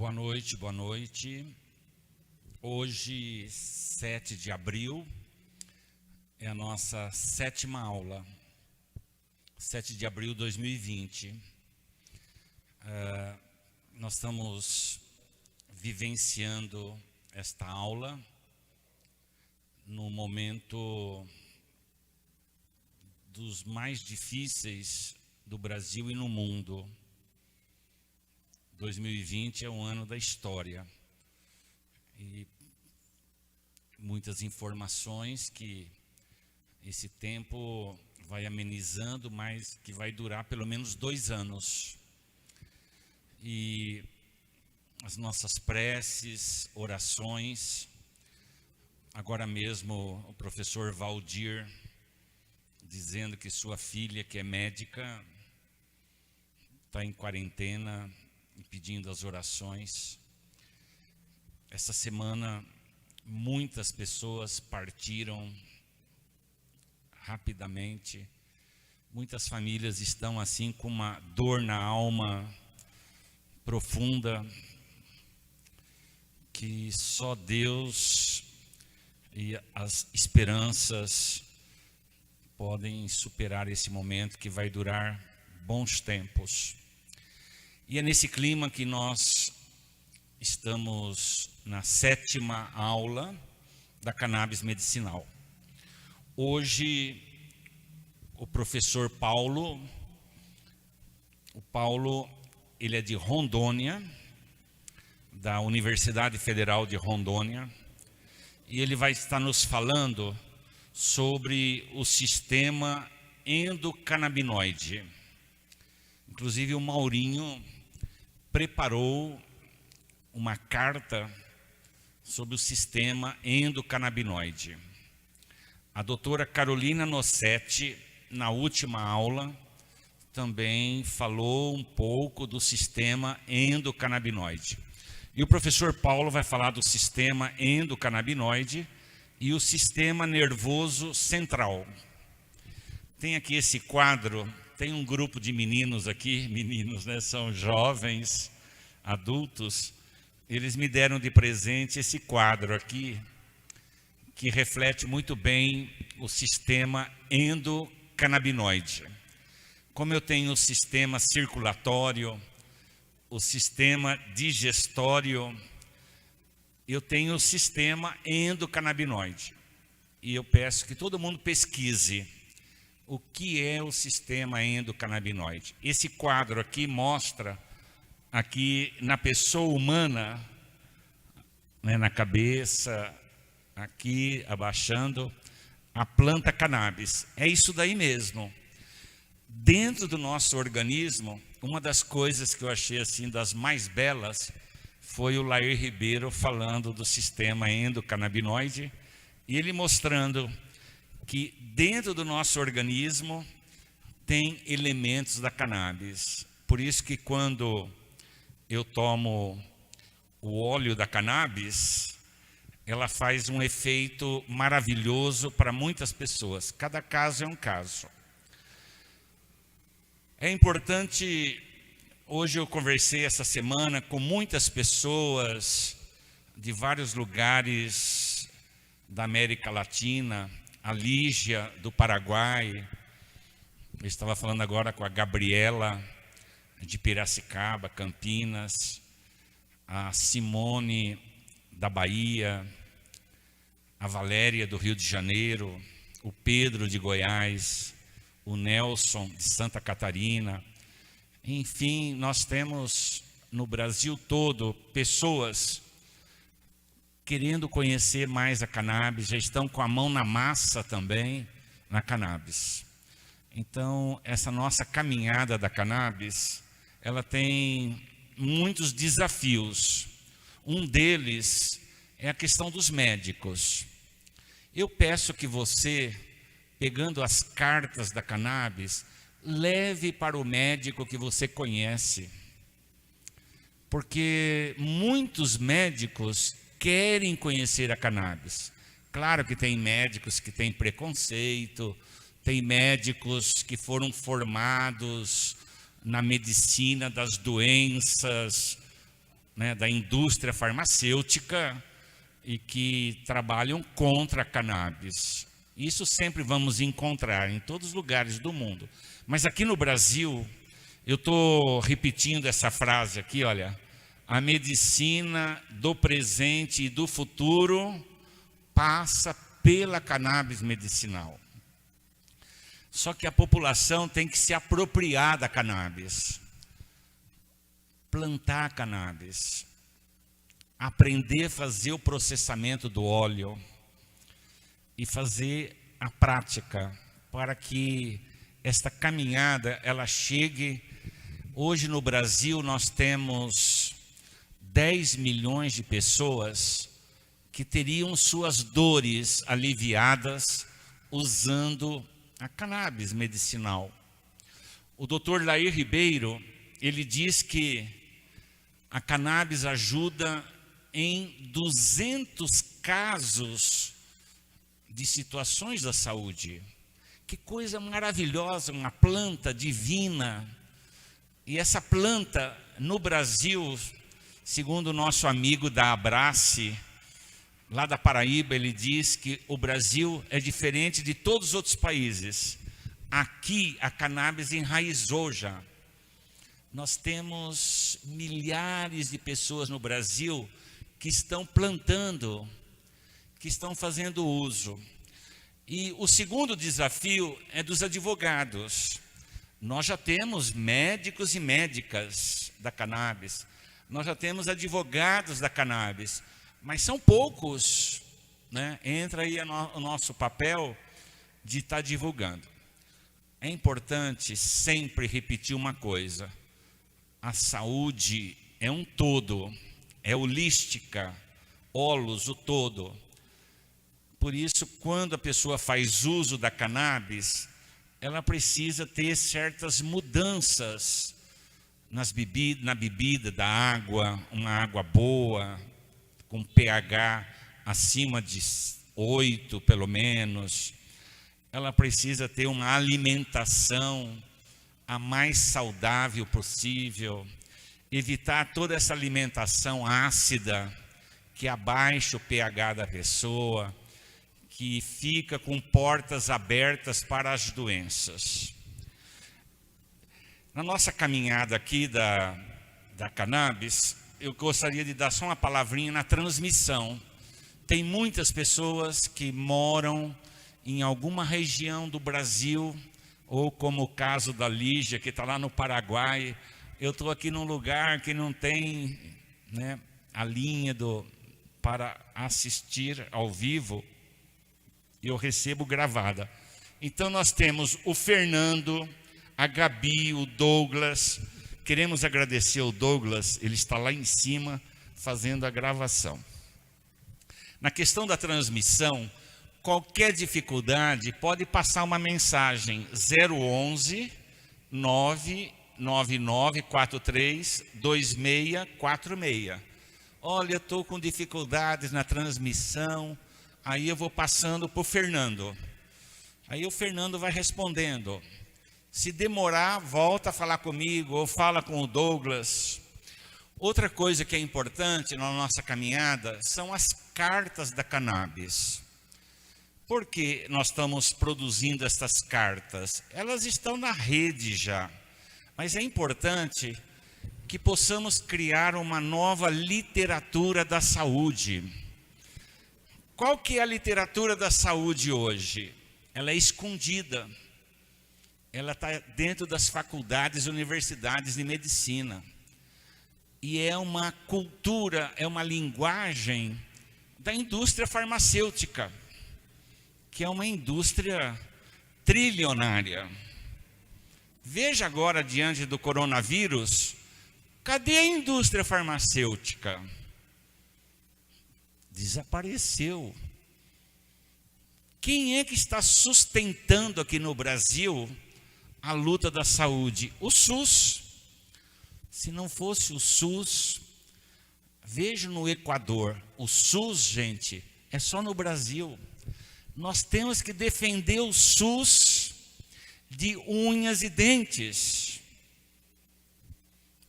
Boa noite, boa noite. Hoje, 7 de abril, é a nossa 7ª aula. 7 de abril de 2020. Nós estamos vivenciando esta aula no momento dos mais difíceis do Brasil e no mundo. 2020 é um ano da história e muitas informações que esse tempo vai amenizando, mas que vai durar pelo menos 2 anos. E as nossas preces, orações, agora mesmo o professor Valdir dizendo que sua filha, que é médica, está em quarentena, e pedindo as orações. Essa semana, muitas pessoas partiram rapidamente. Muitas famílias estão assim com uma dor na alma profunda, que só Deus e as esperanças podem superar esse momento que vai durar bons tempos. E é nesse clima que nós estamos na 7ª aula da cannabis medicinal. Hoje, o professor Paulo, ele é de Rondônia, da Universidade Federal de Rondônia, e ele vai estar nos falando sobre o sistema endocannabinoide. Inclusive o Maurinho preparou uma carta sobre o sistema endocannabinoide. A doutora Carolina Nossetti, na última aula, também falou um pouco do sistema endocannabinoide. E o professor Paulo vai falar do sistema endocannabinoide e o sistema nervoso central. Tem aqui esse quadro. Tem um grupo de meninos aqui, né, são jovens, adultos. Eles me deram de presente esse quadro aqui, que reflete muito bem o sistema endocannabinoide. Como eu tenho o sistema circulatório, o sistema digestório, eu tenho o sistema endocannabinoide. E eu peço que todo mundo pesquise o que é o sistema endocannabinoide. Esse quadro aqui mostra, aqui na pessoa humana, né, na cabeça, aqui abaixando, a planta cannabis. É isso daí mesmo. Dentro do nosso organismo, uma das coisas que eu achei assim das mais belas foi o Lair Ribeiro falando do sistema endocannabinoide e ele mostrando que dentro do nosso organismo tem elementos da cannabis. Por isso que quando eu tomo o óleo da cannabis, ela faz um efeito maravilhoso para muitas pessoas. Cada caso é um caso. É importante, hoje eu conversei essa semana com muitas pessoas de vários lugares da América Latina, a Lígia, do Paraguai. Eu estava falando agora com a Gabriela, de Piracicaba, Campinas. A Simone, da Bahia. A Valéria, do Rio de Janeiro. O Pedro, de Goiás. O Nelson, de Santa Catarina. Enfim, nós temos no Brasil todo pessoas querendo conhecer mais a cannabis, já estão com a mão na massa também na cannabis. Então, essa nossa caminhada da cannabis, ela tem muitos desafios. Um deles é a questão dos médicos. Eu peço que você, pegando as cartas da cannabis, leve para o médico que você conhece. Porque muitos médicos querem conhecer a cannabis. Claro que tem médicos que têm preconceito, tem médicos que foram formados na medicina das doenças né, da indústria farmacêutica e que trabalham contra a cannabis. Isso sempre vamos encontrar em todos os lugares do mundo. Mas aqui no Brasil, eu estou repetindo essa frase aqui, olha. A medicina do presente e do futuro passa pela cannabis medicinal. Só que a população tem que se apropriar da cannabis. Plantar cannabis. Aprender a fazer o processamento do óleo. E fazer a prática para que esta caminhada ela chegue. Hoje no Brasil nós temos 10 milhões de pessoas que teriam suas dores aliviadas usando a cannabis medicinal. O Dr. Lair Ribeiro, ele diz que a cannabis ajuda em 200 casos de situações da saúde. Que coisa maravilhosa, uma planta divina. E essa planta no Brasil, segundo o nosso amigo da Abrace, lá da Paraíba, ele diz que o Brasil é diferente de todos os outros países. Aqui a cannabis enraizou já. Nós temos milhares de pessoas no Brasil que estão plantando, que estão fazendo uso. E o segundo desafio é dos advogados. Nós já temos médicos e médicas da cannabis. Nós já temos advogados da cannabis. Mas são poucos, né? Entra aí o nosso papel de estar divulgando. É importante sempre repetir uma coisa. A saúde é um todo. É holística. Holos, o todo. Por isso, quando a pessoa faz uso da cannabis, ela precisa ter certas mudanças na bebida da água, uma água boa, com pH acima de 8, pelo menos. Ela precisa ter uma alimentação a mais saudável possível, evitar toda essa alimentação ácida, que abaixa o pH da pessoa, que fica com portas abertas para as doenças. Na nossa caminhada aqui da cannabis, eu gostaria de dar só uma palavrinha na transmissão. Tem muitas pessoas que moram em alguma região do Brasil, ou como o caso da Lígia, que está lá no Paraguai. Eu estou aqui num lugar que não tem, né, a linha para assistir ao vivo. Eu recebo gravada. Então nós temos o Fernando, a Gabi, o Douglas. Queremos agradecer ao Douglas, ele está lá em cima fazendo a gravação. Na questão da transmissão, qualquer dificuldade pode passar uma mensagem 011 99943 2646. Olha, eu estou com dificuldades na transmissão. Aí eu vou passando para o Fernando. Aí o Fernando vai respondendo. Se demorar, volta a falar comigo ou fala com o Douglas. Outra coisa que é importante na nossa caminhada são as cartas da cannabis. Por que nós estamos produzindo estas cartas? Elas estão na rede já. Mas é importante que possamos criar uma nova literatura da saúde. Qual que é a literatura da saúde hoje? Ela é escondida. Ela está dentro das faculdades e universidades de medicina. E é uma cultura, é uma linguagem da indústria farmacêutica, que é uma indústria trilionária. Veja agora, diante do coronavírus, cadê a indústria farmacêutica? Desapareceu. Quem é que está sustentando aqui no Brasil a luta da saúde? O SUS. Se não fosse o SUS, veja no Equador, o SUS, gente, é só no Brasil. Nós temos que defender o SUS de unhas e dentes.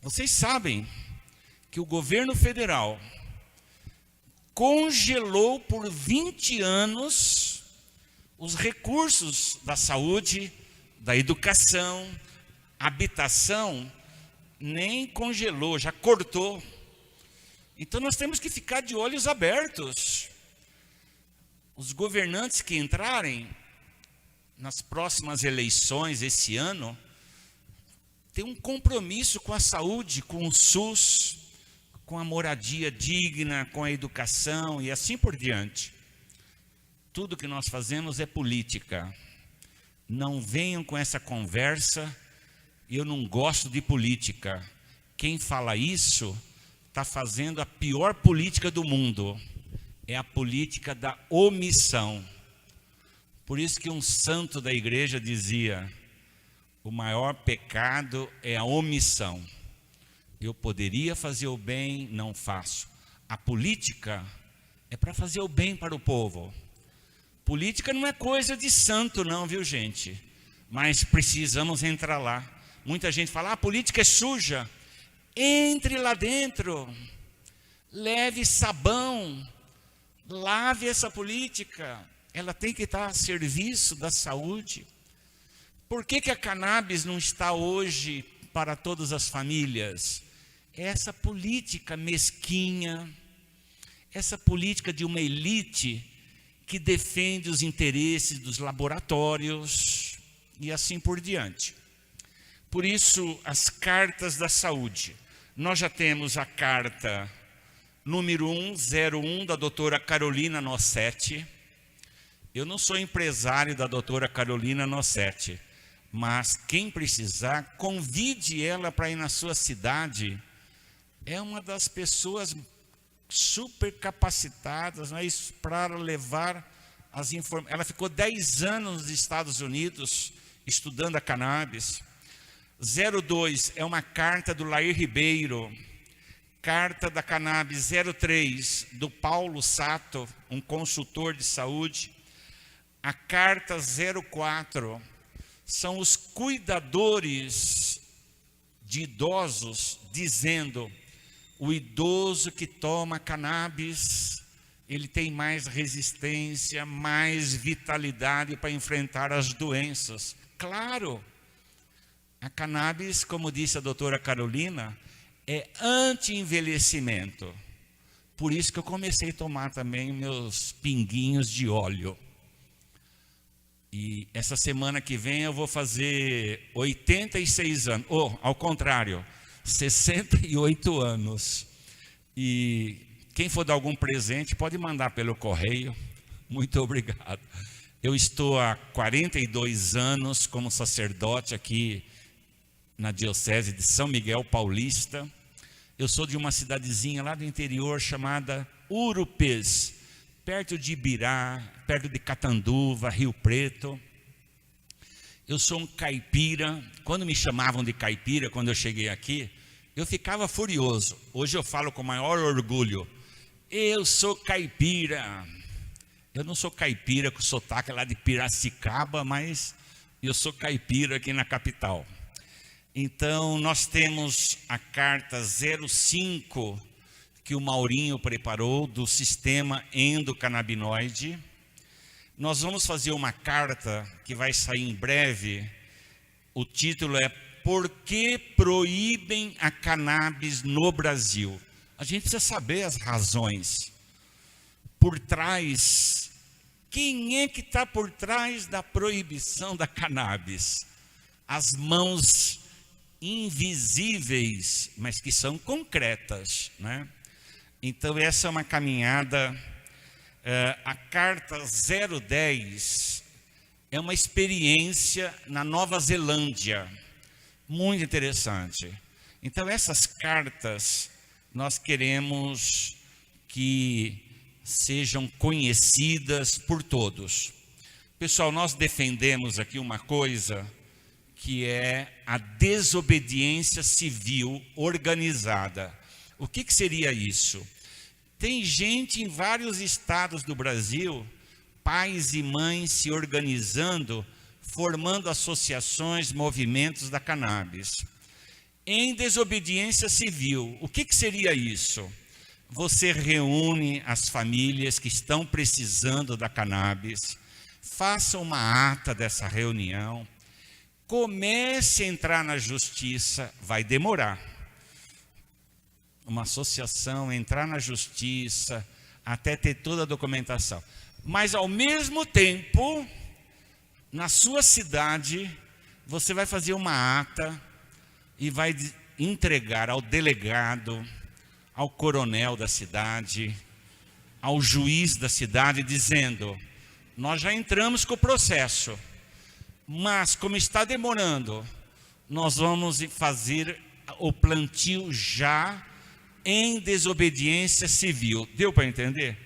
Vocês sabem que o governo federal congelou por 20 anos os recursos da saúde, da educação, habitação, nem congelou, já cortou. Então nós temos que ficar de olhos abertos. Os governantes que entrarem nas próximas eleições esse ano, têm um compromisso com a saúde, com o SUS, com a moradia digna, com a educação e assim por diante. Tudo que nós fazemos é política. Não venham com essa conversa, eu não gosto de política. Quem fala isso está fazendo a pior política do mundo. É a política da omissão. Por isso que um santo da igreja dizia: o maior pecado é a omissão. Eu poderia fazer o bem, não faço. A política é para fazer o bem para o povo. Política não é coisa de santo não, viu gente? Mas precisamos entrar lá. Muita gente fala, a política é suja. Entre lá dentro, leve sabão, lave essa política. Ela tem que estar a serviço da saúde. Por que a cannabis não está hoje para todas as famílias? Essa política mesquinha, essa política de uma elite que defende os interesses dos laboratórios e assim por diante. Por isso, as cartas da saúde. Nós já temos a carta número 101 da doutora Carolina Nossetti. Eu não sou empresário da doutora Carolina Nossetti, mas quem precisar, convide ela para ir na sua cidade. É uma das pessoas super capacitadas, né, para levar as informações. Ela ficou 10 anos nos Estados Unidos estudando a cannabis. 02 é uma carta do Lair Ribeiro. Carta da cannabis 03 do Paulo Sato, um consultor de saúde. A carta 04 são os cuidadores de idosos dizendo: o idoso que toma cannabis, ele tem mais resistência, mais vitalidade para enfrentar as doenças. Claro, a cannabis, como disse a doutora Carolina, é anti-envelhecimento. Por isso que eu comecei a tomar também meus pinguinhos de óleo. E essa semana que vem eu vou fazer 86 anos, ou ao contrário, 68 anos. E quem for dar algum presente pode mandar pelo correio. Muito obrigado. Eu estou há 42 anos como sacerdote aqui na Diocese de São Miguel Paulista. Eu sou de uma cidadezinha lá do interior chamada Urupês, perto de Ibirá, perto de Catanduva, Rio Preto. Eu sou um caipira. Quando me chamavam de caipira, quando eu cheguei aqui, eu ficava furioso. Hoje eu falo com maior orgulho: eu sou caipira. Eu não sou caipira com sotaque lá de Piracicaba, mas eu sou caipira aqui na capital. Então nós temos a carta 05 que o Maurinho preparou do sistema endocannabinoide. Nós vamos fazer uma carta que vai sair em breve. O título é Por que proíbem a cannabis no Brasil? A gente precisa saber as razões por trás. Quem é que está por trás da proibição da cannabis? As mãos invisíveis, mas que são concretas, né? Então essa é uma caminhada. A carta 010 é uma experiência na Nova Zelândia, muito interessante. Então essas cartas nós queremos que sejam conhecidas por todos. Pessoal, nós defendemos aqui uma coisa que é a desobediência civil organizada. O que seria isso? Tem gente em vários estados do Brasil, pais e mães se organizando, formando associações, movimentos da cannabis. em desobediência civil. O que seria isso? Você reúne as famílias que estão precisando da cannabis, faça uma ata dessa reunião, comece a entrar na justiça, vai demorar. Uma associação, entrar na justiça, até ter toda a documentação. Mas ao mesmo tempo, na sua cidade, você vai fazer uma ata e vai entregar ao delegado, ao coronel da cidade, ao juiz da cidade, dizendo: nós já entramos com o processo, mas como está demorando, nós vamos fazer o plantio já em desobediência civil. Deu para entender?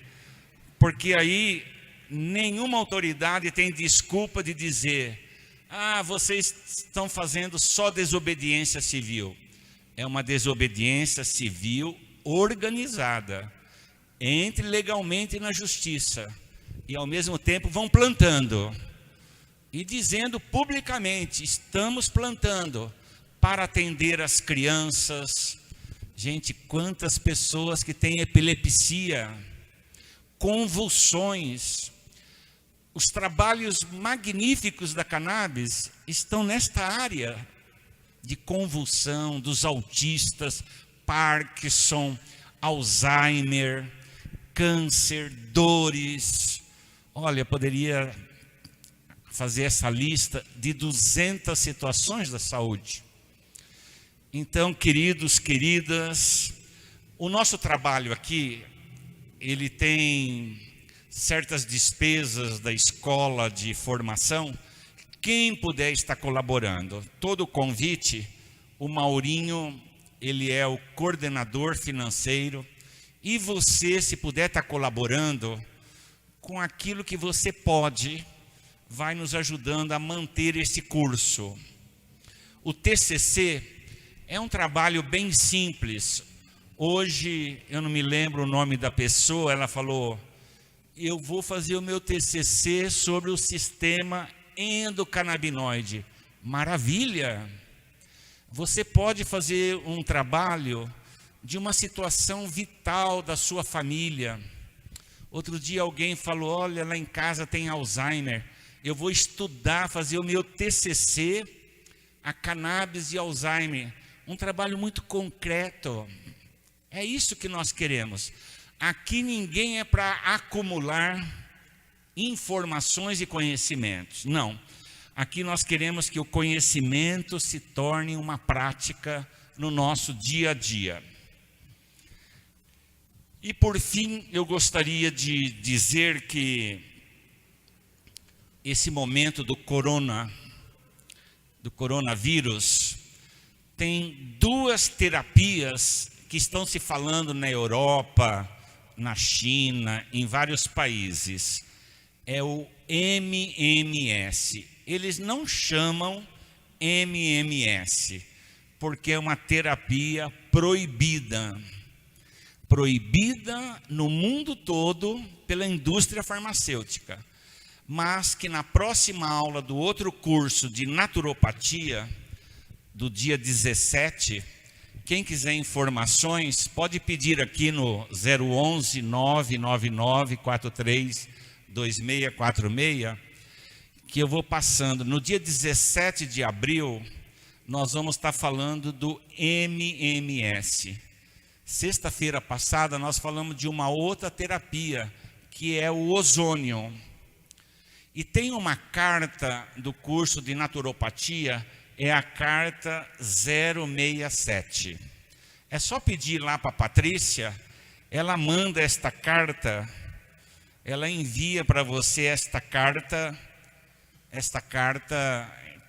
Porque aí nenhuma autoridade tem desculpa de dizer: vocês estão fazendo só desobediência civil. É uma desobediência civil organizada. Entre legalmente na justiça e ao mesmo tempo vão plantando e dizendo publicamente: estamos plantando para atender as crianças. Gente, quantas pessoas que têm epilepsia, convulsões. Os trabalhos magníficos da cannabis estão nesta área de convulsão, dos autistas, Parkinson, Alzheimer, câncer, dores. Olha, poderia fazer essa lista de 200 situações da saúde. Então, queridos, queridas, o nosso trabalho aqui, ele tem certas despesas da escola de formação. Quem puder estar colaborando, todo o convite, o Maurinho, ele é o coordenador financeiro, e você, se puder estar colaborando com aquilo que você pode, vai nos ajudando a manter esse curso. O TCC é um trabalho bem simples. Hoje, eu não me lembro o nome da pessoa, ela falou: eu vou fazer o meu TCC sobre o sistema endocannabinoide. Maravilha! Você pode fazer um trabalho de uma situação vital da sua família. Outro dia alguém falou: olha, lá em casa tem Alzheimer. Eu vou estudar, fazer o meu TCC, a cannabis e Alzheimer. Um trabalho muito concreto. É isso que nós queremos. Aqui ninguém é para acumular informações e conhecimentos. Não. Aqui nós queremos que o conhecimento se torne uma prática no nosso dia a dia. E por fim, eu gostaria de dizer que esse momento do coronavírus, tem duas terapias que estão se falando na Europa, na China, em vários países. É o MMS. Eles não chamam MMS, porque é uma terapia proibida. Proibida no mundo todo pela indústria farmacêutica. Mas que na próxima aula do outro curso de naturopatia, do dia 17, quem quiser informações, pode pedir aqui no 011 999 43 2646, que eu vou passando. No dia 17 de abril, nós vamos estar falando do MMS. Sexta-feira passada, nós falamos de uma outra terapia, que é o ozônio. E tem uma carta do curso de naturopatia, é a carta 067. É só pedir lá para a Patrícia, ela manda esta carta, ela envia para você esta carta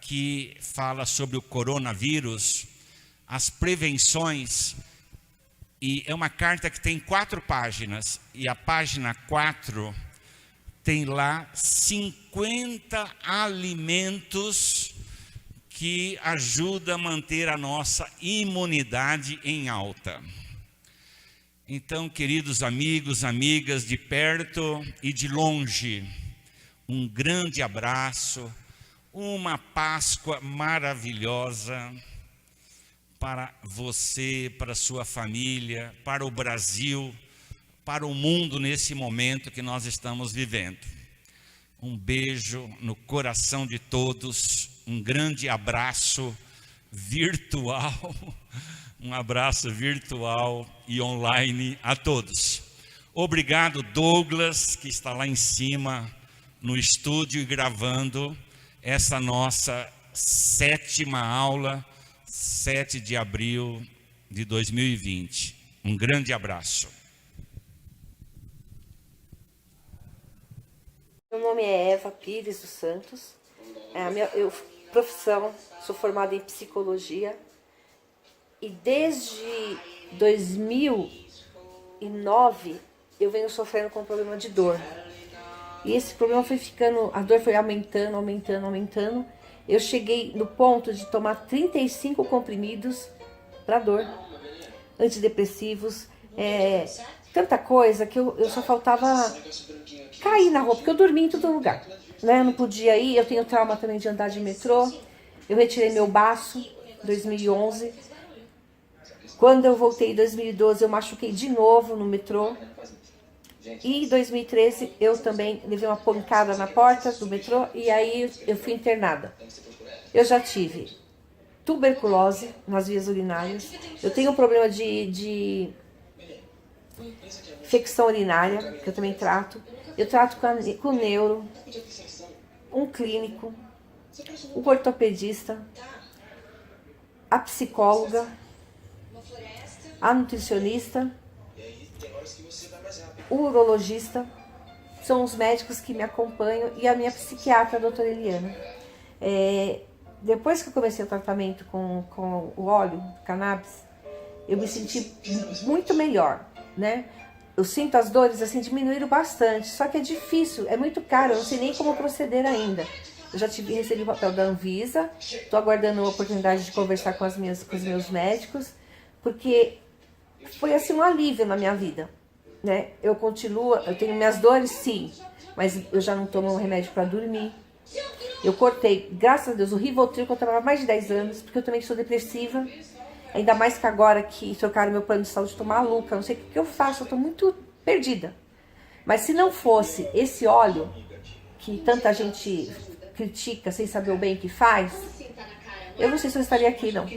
que fala sobre o coronavírus, as prevenções, e é uma carta que tem 4 páginas, e a página 4 tem lá 50 alimentos que ajudam a manter a nossa imunidade em alta. Então, queridos amigos, amigas de perto e de longe, um grande abraço, uma Páscoa maravilhosa. para você, para a sua família, para o Brasil, para o mundo nesse momento que nós estamos vivendo. Um beijo no coração de todos, um grande abraço virtual, um abraço virtual e online a todos. Obrigado, Douglas, que está lá em cima no estúdio e gravando essa nossa 7ª aula, 7 de abril de 2020. Um grande abraço. Meu nome é Eva Pires dos Santos. Profissão, sou formada em psicologia e desde 2009 eu venho sofrendo com um problema de dor. E esse problema foi ficando, a dor foi aumentando. Eu cheguei no ponto de tomar 35 comprimidos para dor, antidepressivos, tanta coisa que eu só faltava cair na rua, porque eu dormia em todo lugar, né? Eu não podia ir, eu tenho trauma também de andar de metrô. Eu retirei meu baço em 2011. Quando eu voltei em 2012, eu machuquei de novo no metrô. E em 2013, eu também levei uma pancada na porta do metrô e aí eu fui internada. Eu já tive tuberculose nas vias urinárias. Eu tenho um problema de infecção urinária, que eu também trato. Eu trato com o neuro, um clínico, o ortopedista, a psicóloga, a nutricionista, o urologista, são os médicos que me acompanham e a minha psiquiatra, a doutora Eliana. Depois que eu comecei o tratamento com o óleo, cannabis, eu me senti muito melhor, né? Eu sinto as dores, assim, diminuíram bastante, só que é difícil, é muito caro, eu não sei nem como proceder ainda. Eu já recebi o papel da Anvisa, estou aguardando a oportunidade de conversar com os meus médicos, porque foi assim um alívio na minha vida, né? Eu tenho minhas dores, sim, mas eu já não tomo um remédio para dormir. Eu cortei, graças a Deus, o Rivotril, que eu tomava há mais de 10 anos, porque eu também sou depressiva. Ainda mais que agora que trocaram meu plano de saúde, estou maluca, não sei o que eu faço, eu estou muito perdida. Mas se não fosse esse óleo, que tanta gente critica sem saber o bem que faz, eu não sei se eu estaria aqui, não.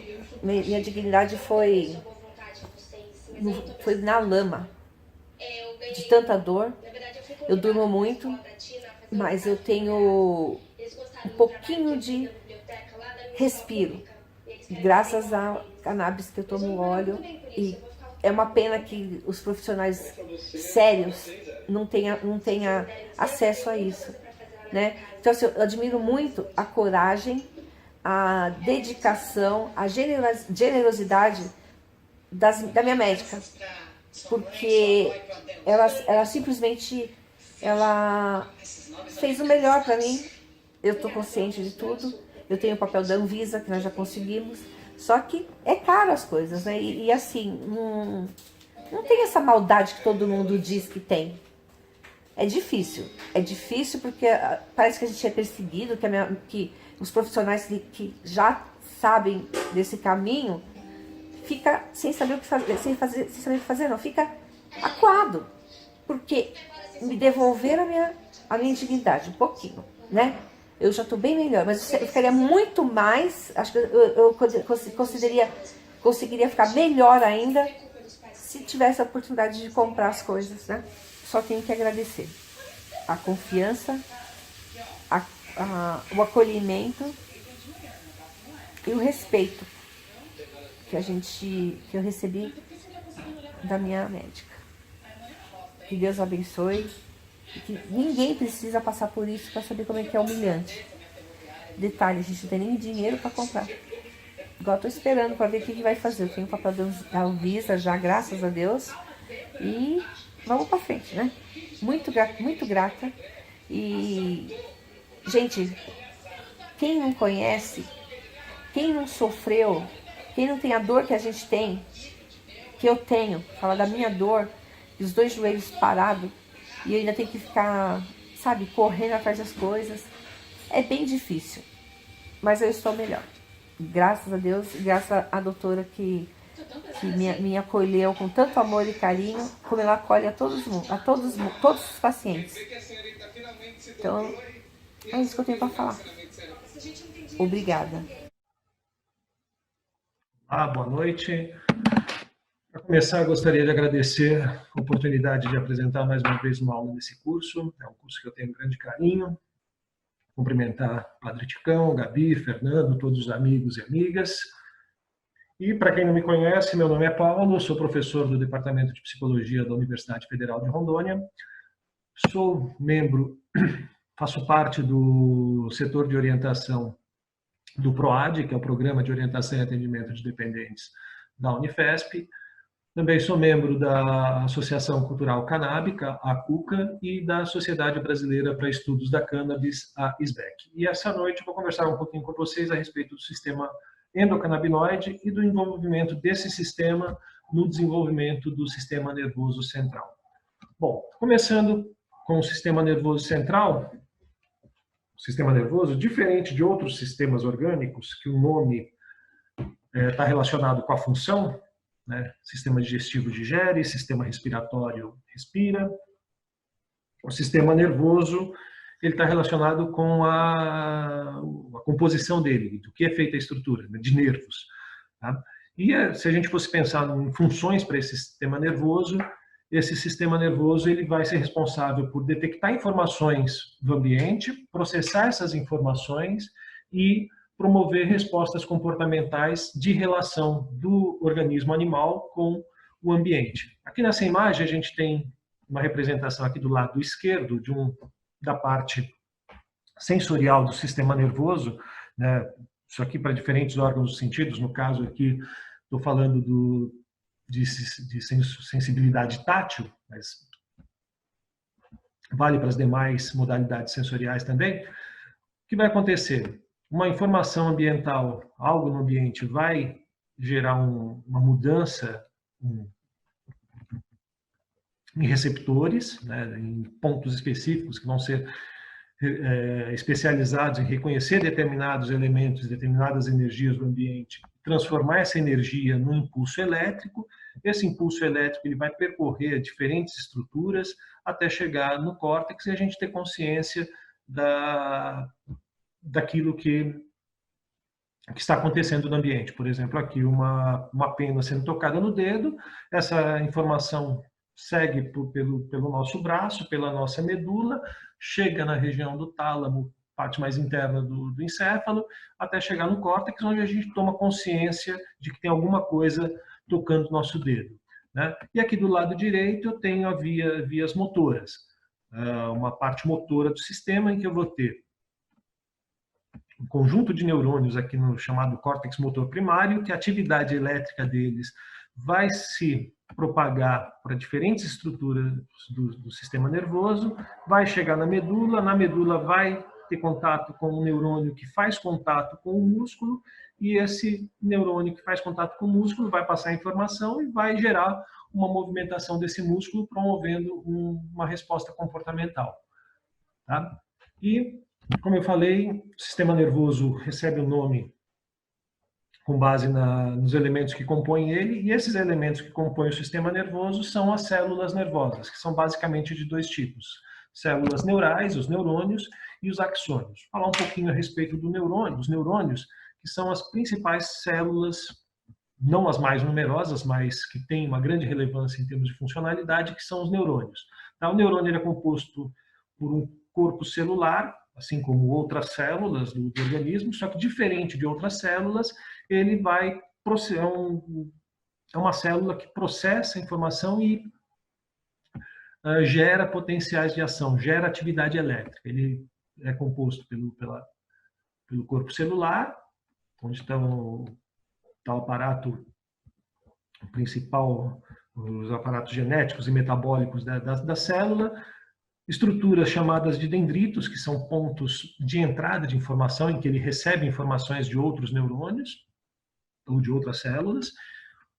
Minha dignidade foi na lama, de tanta dor. Eu durmo muito, mas eu tenho um pouquinho de respiro, graças a cannabis que eu tomo óleo. E é uma pena que os profissionais sérios não tenham acesso a isso, né? Então assim, eu admiro muito a coragem, a dedicação, a generosidade da minha médica, porque ela simplesmente fez o melhor para mim. Eu estou consciente de tudo. Eu tenho o papel da Anvisa, que nós já conseguimos. Só que é caro as coisas, né? E assim, não tem essa maldade que todo mundo diz que tem. É difícil porque parece que a gente é perseguido, que os profissionais que já sabem desse caminho fica sem saber o que fazer, sem saber o que fazer, não, fica acuado, porque me devolver a minha dignidade, um pouquinho, né? Eu já estou bem melhor, mas eu ficaria muito mais, acho que eu conseguiria ficar melhor ainda se tivesse a oportunidade de comprar as coisas, né? Só tenho que agradecer a confiança, o acolhimento e o respeito que eu recebi da minha médica. Que Deus abençoe. E que ninguém precisa passar por isso para saber como é que é humilhante. Detalhe, a gente não tem nem dinheiro para comprar. Igual eu tô esperando para ver o que vai fazer. Eu tenho o papel da Anvisa já, graças a Deus. E vamos para frente, né? Muito grata. E, gente, quem não conhece, quem não sofreu, quem não tem a dor que a gente tem, que eu tenho, falar da minha dor, e os 2 joelhos parados, e eu ainda tenho que ficar, sabe, correndo atrás das coisas. É bem difícil, mas eu estou melhor. graças a Deus, graças à doutora que me acolheu com tanto amor e carinho, como ela acolhe a todos os pacientes. Então, é isso que eu tenho para falar. Obrigada. Boa noite. Para começar, eu gostaria de agradecer a oportunidade de apresentar mais uma vez uma aula nesse curso. É um curso que eu tenho grande carinho. Cumprimentar Padre Ticão, Gabi, Fernando, todos os amigos e amigas. E, para quem não me conhece, meu nome é Paulo, sou professor do Departamento de Psicologia da Universidade Federal de Rondônia. Sou membro, faço parte do setor de orientação do PROAD, que é o Programa de Orientação e Atendimento de Dependentes da Unifesp. Também sou membro da Associação Cultural Canábica, a CUCA, e da Sociedade Brasileira para Estudos da Cannabis, a SBEC. E essa noite eu vou conversar um pouquinho com vocês a respeito do sistema endocannabinoide e do envolvimento desse sistema no desenvolvimento do sistema nervoso central. Bom, começando com o sistema nervoso central, o sistema nervoso, diferente de outros sistemas orgânicos, que o nome está relacionado com a função, né? Sistema digestivo digere, sistema respiratório respira. O sistema nervoso ele está relacionado com a composição dele, do que é feita a estrutura, né? De nervos. Tá? E se a gente fosse pensar em funções para esse sistema nervoso ele vai ser responsável por detectar informações do ambiente, processar essas informações e promover respostas comportamentais de relação do organismo animal com o ambiente. Aqui nessa imagem a gente tem uma representação aqui do lado esquerdo da parte sensorial do sistema nervoso, né? Isso aqui para diferentes órgãos dos sentidos, no caso aqui estou falando de sensibilidade tátil, mas vale para as demais modalidades sensoriais também. O que vai acontecer? Uma informação ambiental, algo no ambiente, vai gerar uma mudança em receptores, né, em pontos específicos que vão ser especializados em reconhecer determinados elementos, determinadas energias do ambiente, transformar essa energia num impulso elétrico. Esse impulso elétrico ele vai percorrer diferentes estruturas até chegar no córtex e a gente ter consciência daquilo que está acontecendo no ambiente. Por exemplo, aqui uma pena sendo tocada no dedo, essa informação segue pelo nosso braço, pela nossa medula, chega na região do tálamo, parte mais interna do encéfalo, até chegar no córtex, onde a gente toma consciência de que tem alguma coisa tocando o nosso dedo. Né? E aqui do lado direito eu tenho vias motoras, uma parte motora do sistema em que eu vou ter um conjunto de neurônios aqui no chamado córtex motor primário, que a atividade elétrica deles vai se propagar para diferentes estruturas do sistema nervoso, vai chegar na medula vai ter contato com um neurônio que faz contato com o músculo, e esse neurônio que faz contato com o músculo vai passar a informação e vai gerar uma movimentação desse músculo, promovendo uma resposta comportamental. Tá? E como eu falei, o sistema nervoso recebe o nome com base nos elementos que compõem ele, e esses elementos que compõem o sistema nervoso são as células nervosas, que são basicamente de dois tipos: células neurais, os neurônios, e os axônios. Vou falar um pouquinho a respeito dos neurônios, que são as principais células, não as mais numerosas, mas que têm uma grande relevância em termos de funcionalidade, que são os neurônios. O neurônio ele é composto por um corpo celular, assim como outras células do organismo, só que diferente de outras células, ele é uma célula que processa a informação e gera potenciais de ação, gera atividade elétrica. Ele é composto pelo corpo celular, onde está o aparato principal, os aparatos genéticos e metabólicos da célula, estruturas chamadas de dendritos, que são pontos de entrada de informação, em que ele recebe informações de outros neurônios ou de outras células.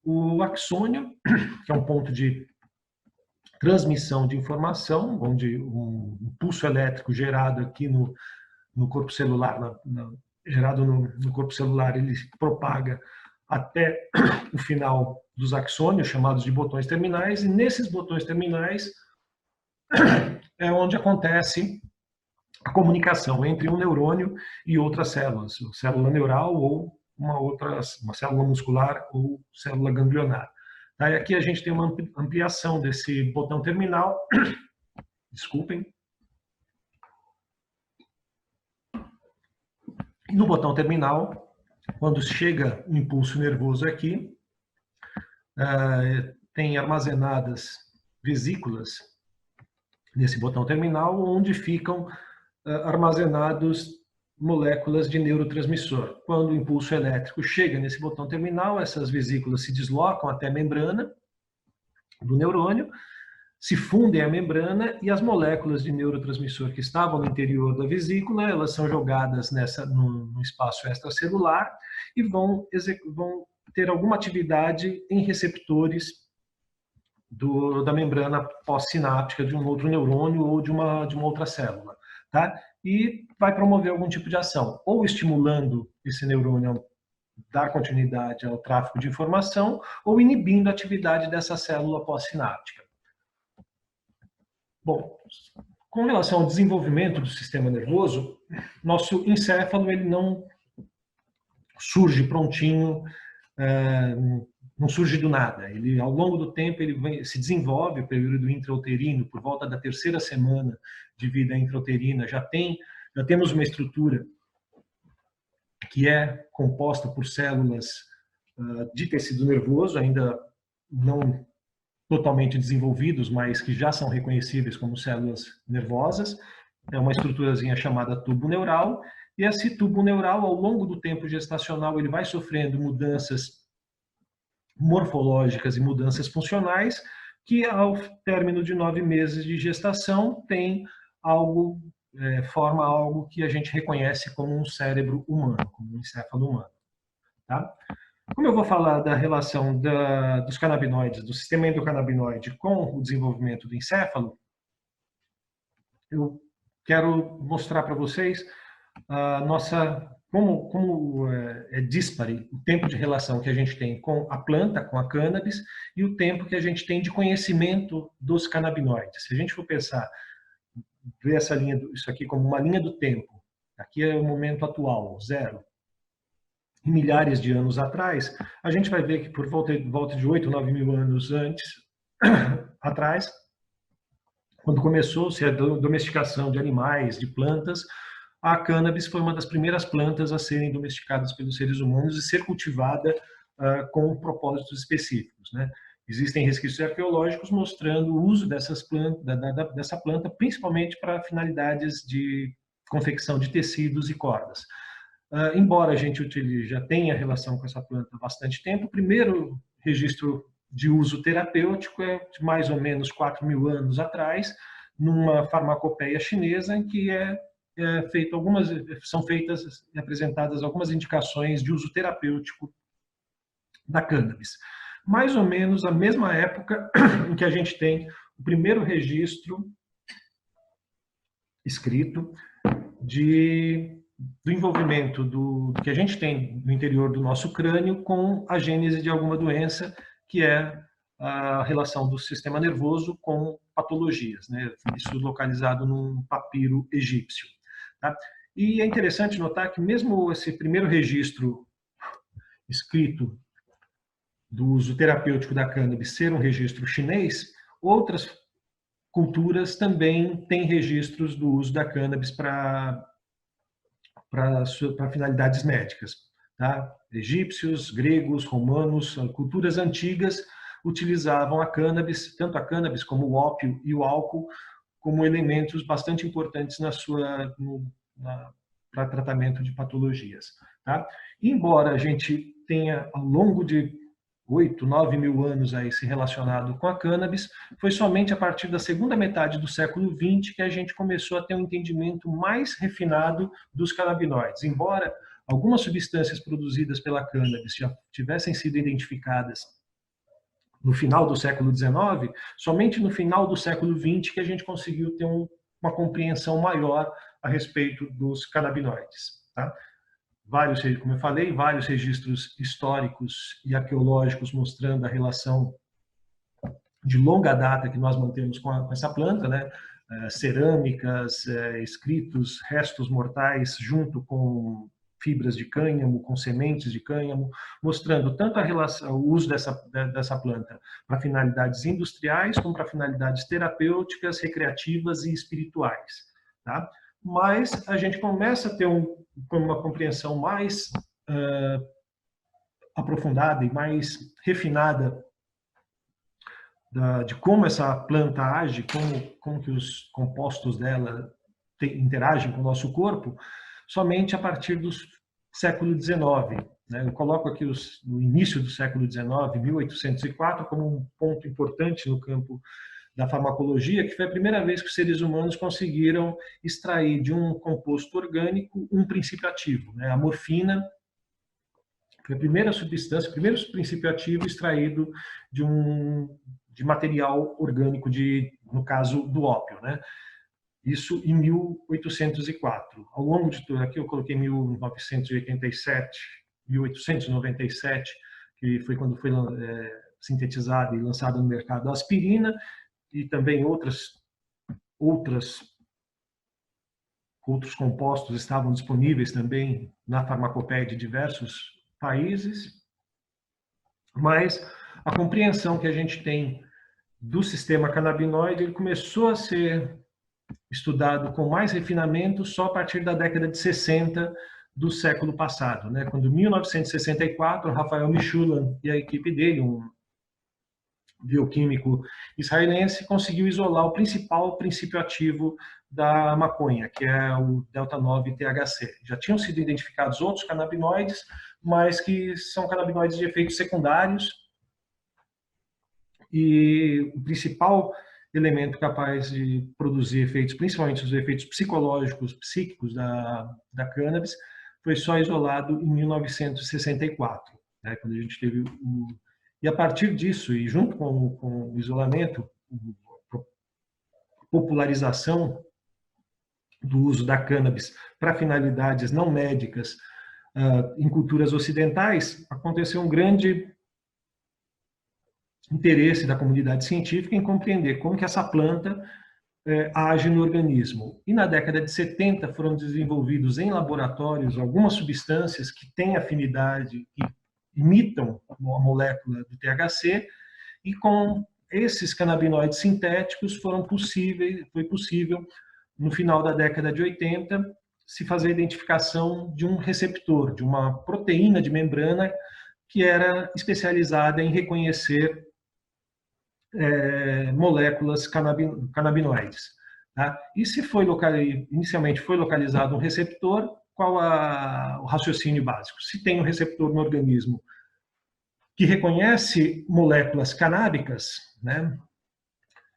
O axônio, que é um ponto de transmissão de informação, onde um impulso elétrico gerado aqui no corpo celular, gerado no corpo celular, ele propaga até o final dos axônios, chamados de botões terminais, e nesses botões terminais é onde acontece a comunicação entre um neurônio e outras células, célula neural ou uma célula muscular ou célula ganglionar. Aí aqui a gente tem uma ampliação desse botão terminal, desculpem. E no botão terminal, quando chega o impulso nervoso aqui, tem armazenadas vesículas nesse botão terminal, onde ficam armazenados moléculas de neurotransmissor. Quando o impulso elétrico chega nesse botão terminal, essas vesículas se deslocam até a membrana do neurônio, se fundem à membrana e as moléculas de neurotransmissor que estavam no interior da vesícula, elas são jogadas no espaço extracelular e vão ter alguma atividade em receptores da membrana pós-sináptica de um outro neurônio ou de uma outra célula. Tá? E vai promover algum tipo de ação, ou estimulando esse neurônio a dar continuidade ao tráfego de informação, ou inibindo a atividade dessa célula pós-sináptica. Bom, com relação ao desenvolvimento do sistema nervoso, nosso encéfalo ele não surge prontinho, não surge do nada. Ele, ao longo do tempo, ele se desenvolve, o período intrauterino, por volta da 3ª semana de vida intrauterina, já temos uma estrutura que é composta por células de tecido nervoso, ainda não totalmente desenvolvidos, mas que já são reconhecíveis como células nervosas. É uma estruturazinha chamada tubo neural, e esse tubo neural, ao longo do tempo gestacional, ele vai sofrendo mudanças morfológicas e mudanças funcionais, que ao término de 9 meses de gestação forma algo que a gente reconhece como um cérebro humano, como um encéfalo humano. Tá? Como eu vou falar da relação dos canabinoides, do sistema endocannabinoide com o desenvolvimento do encéfalo, eu quero mostrar para vocês como é díspare o tempo de relação que a gente tem com a planta, com a cannabis, e o tempo que a gente tem de conhecimento dos canabinoides. Se a gente for pensar, ver isso aqui como uma linha do tempo, aqui é o momento atual, 0, milhares de anos atrás, a gente vai ver que por volta de 8, 9 mil anos atrás, quando começou-se a domesticação de animais, de plantas, a cannabis foi uma das primeiras plantas a serem domesticadas pelos seres humanos e ser cultivada com propósitos específicos, né? Existem resquícios arqueológicos mostrando o uso dessa planta, principalmente para finalidades de confecção de tecidos e cordas. Embora a gente já tenha relação com essa planta há bastante tempo, o primeiro registro de uso terapêutico é de mais ou menos 4 mil anos atrás, numa farmacopeia chinesa, em que são feitas e apresentadas algumas indicações de uso terapêutico da cannabis. Mais ou menos a mesma época em que a gente tem o primeiro registro escrito do envolvimento do que a gente tem no interior do nosso crânio com a gênese de alguma doença, que é a relação do sistema nervoso com patologias, né? Isso localizado num papiro egípcio. Tá? E é interessante notar que mesmo esse primeiro registro escrito do uso terapêutico da cannabis ser um registro chinês, outras culturas também têm registros do uso da cannabis para finalidades médicas. Tá? Egípcios, gregos, romanos, culturas antigas utilizavam a cannabis, tanto a cannabis como o ópio e o álcool, como elementos bastante importantes para tratamento de patologias. Tá? Embora a gente tenha, ao longo de 8, 9 mil anos aí se relacionado com a cannabis, foi somente a partir da segunda metade do século XX que a gente começou a ter um entendimento mais refinado dos canabinoides. Embora algumas substâncias produzidas pela cannabis já tivessem sido identificadas no final do século XIX, somente no final do século XX que a gente conseguiu ter uma compreensão maior a respeito dos canabinoides. Tá? vários, como eu falei, vários registros históricos e arqueológicos mostrando a relação de longa data que nós mantemos com essa planta, né? Cerâmicas, escritos, restos mortais, junto com fibras de cânhamo, com sementes de cânhamo, mostrando tanto a relação, o uso dessa planta para finalidades industriais, como para finalidades terapêuticas, recreativas e espirituais. Tá? Mas a gente começa a ter uma compreensão mais aprofundada e mais refinada de como essa planta age, como que os compostos dela interagem com o nosso corpo, somente a partir do século XIX. Né? Eu coloco aqui no início do século XIX, 1804, como um ponto importante no campo da farmacologia, que foi a primeira vez que os seres humanos conseguiram extrair de um composto orgânico um princípio ativo. Né? A morfina foi a primeira substância, o primeiro princípio ativo extraído de material orgânico, no caso do ópio, né? Isso em 1804. Ao longo de tudo aqui eu coloquei 1987, 1897, que foi quando foi sintetizada e lançada no mercado a aspirina, e também outros compostos estavam disponíveis também na farmacopéia de diversos países, mas a compreensão que a gente tem do sistema canabinoide, ele começou a ser estudado com mais refinamento só a partir da década de 60 do século passado, né? Quando, em 1964, Rafael Michulan e a equipe dele, um bioquímico israelense, conseguiu isolar o principal princípio ativo da maconha, que é o delta-9-THC. Já tinham sido identificados outros canabinoides, mas que são canabinoides de efeitos secundários, e o principal elemento capaz de produzir efeitos, principalmente os efeitos psicológicos, psíquicos da cannabis, foi só isolado em 1964, né, quando a gente teve E a partir disso, e junto com o isolamento, a popularização do uso da cannabis para finalidades não médicas em culturas ocidentais, aconteceu um grande interesse da comunidade científica em compreender como que essa planta age no organismo. E na década de 70 foram desenvolvidos em laboratórios algumas substâncias que têm afinidade, que imitam a molécula do THC, e com esses canabinoides sintéticos foi possível, no final da década de 80, se fazer a identificação de um receptor, de uma proteína de membrana que era especializada em reconhecer moléculas canabinoides. Tá? E se inicialmente foi localizado um receptor, qual o raciocínio básico? Se tem um receptor no organismo que reconhece moléculas canábicas, né,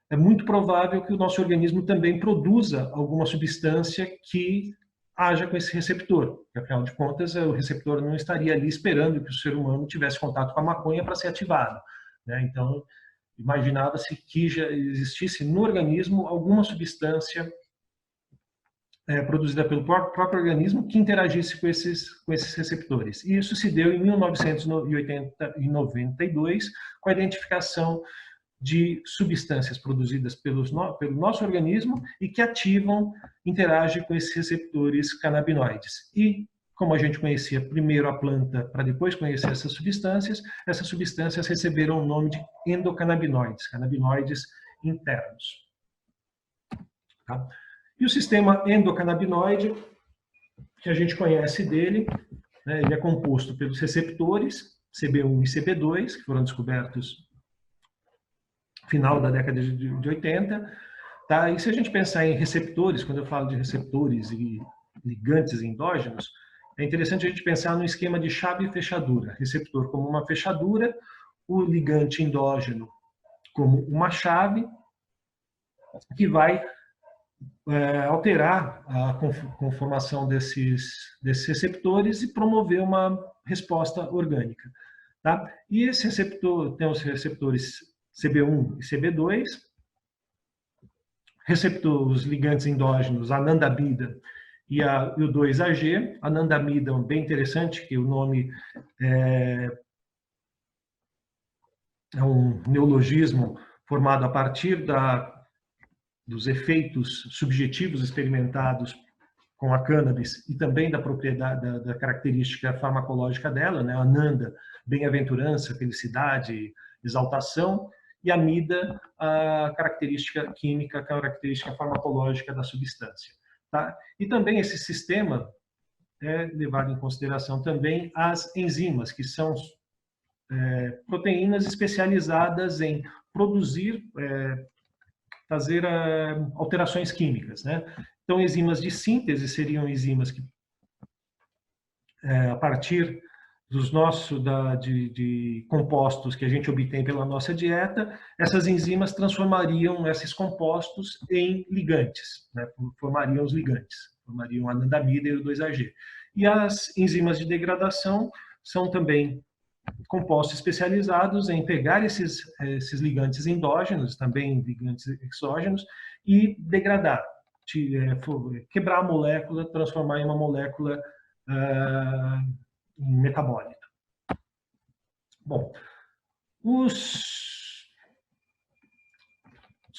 é muito provável que o nosso organismo também produza alguma substância que haja com esse receptor. Porque, afinal de contas, o receptor não estaria ali esperando que o ser humano tivesse contato com a maconha para ser ativado. Né? Então, imaginava-se que já existisse no organismo alguma substância produzida pelo próprio organismo que interagisse com esses receptores. E isso se deu em 1992, com a identificação de substâncias produzidas pelo nosso organismo e que interagem com esses receptores canabinoides. E, como a gente conhecia primeiro a planta para depois conhecer essas substâncias receberam o nome de endocannabinoides, canabinoides internos. Tá? E o sistema endocannabinoide, que a gente conhece dele, né, ele é composto pelos receptores CB1 e CB2, que foram descobertos no final da década de 80. Tá? E se a gente pensar em receptores, quando eu falo de receptores e ligantes endógenos, é interessante a gente pensar no esquema de chave e fechadura. Receptor como uma fechadura, o ligante endógeno como uma chave, que vai alterar a conformação desses receptores e promover uma resposta orgânica. Tá? E esse receptor tem os receptores CB1 e CB2, os ligantes endógenos anandamida e o 2-AG. Anandamida, bem interessante, que o nome é um neologismo formado a partir dos efeitos subjetivos experimentados com a cannabis e também da propriedade, da característica farmacológica dela, né? Ananda, bem-aventurança, felicidade, exaltação, e amida, a característica química, a característica farmacológica da substância. Tá? E também esse sistema é levado em consideração também as enzimas, que são proteínas especializadas em produzir, fazer alterações químicas, né? Então, enzimas de síntese seriam enzimas que, a partir de compostos que a gente obtém pela nossa dieta, essas enzimas transformariam esses compostos em ligantes, né? Formariam os ligantes, formariam a anandamida e o 2-AG. E as enzimas de degradação são também compostos especializados em pegar esses ligantes endógenos, também ligantes exógenos, e degradar, quebrar a molécula, transformar em uma molécula em metabólito. Bom, os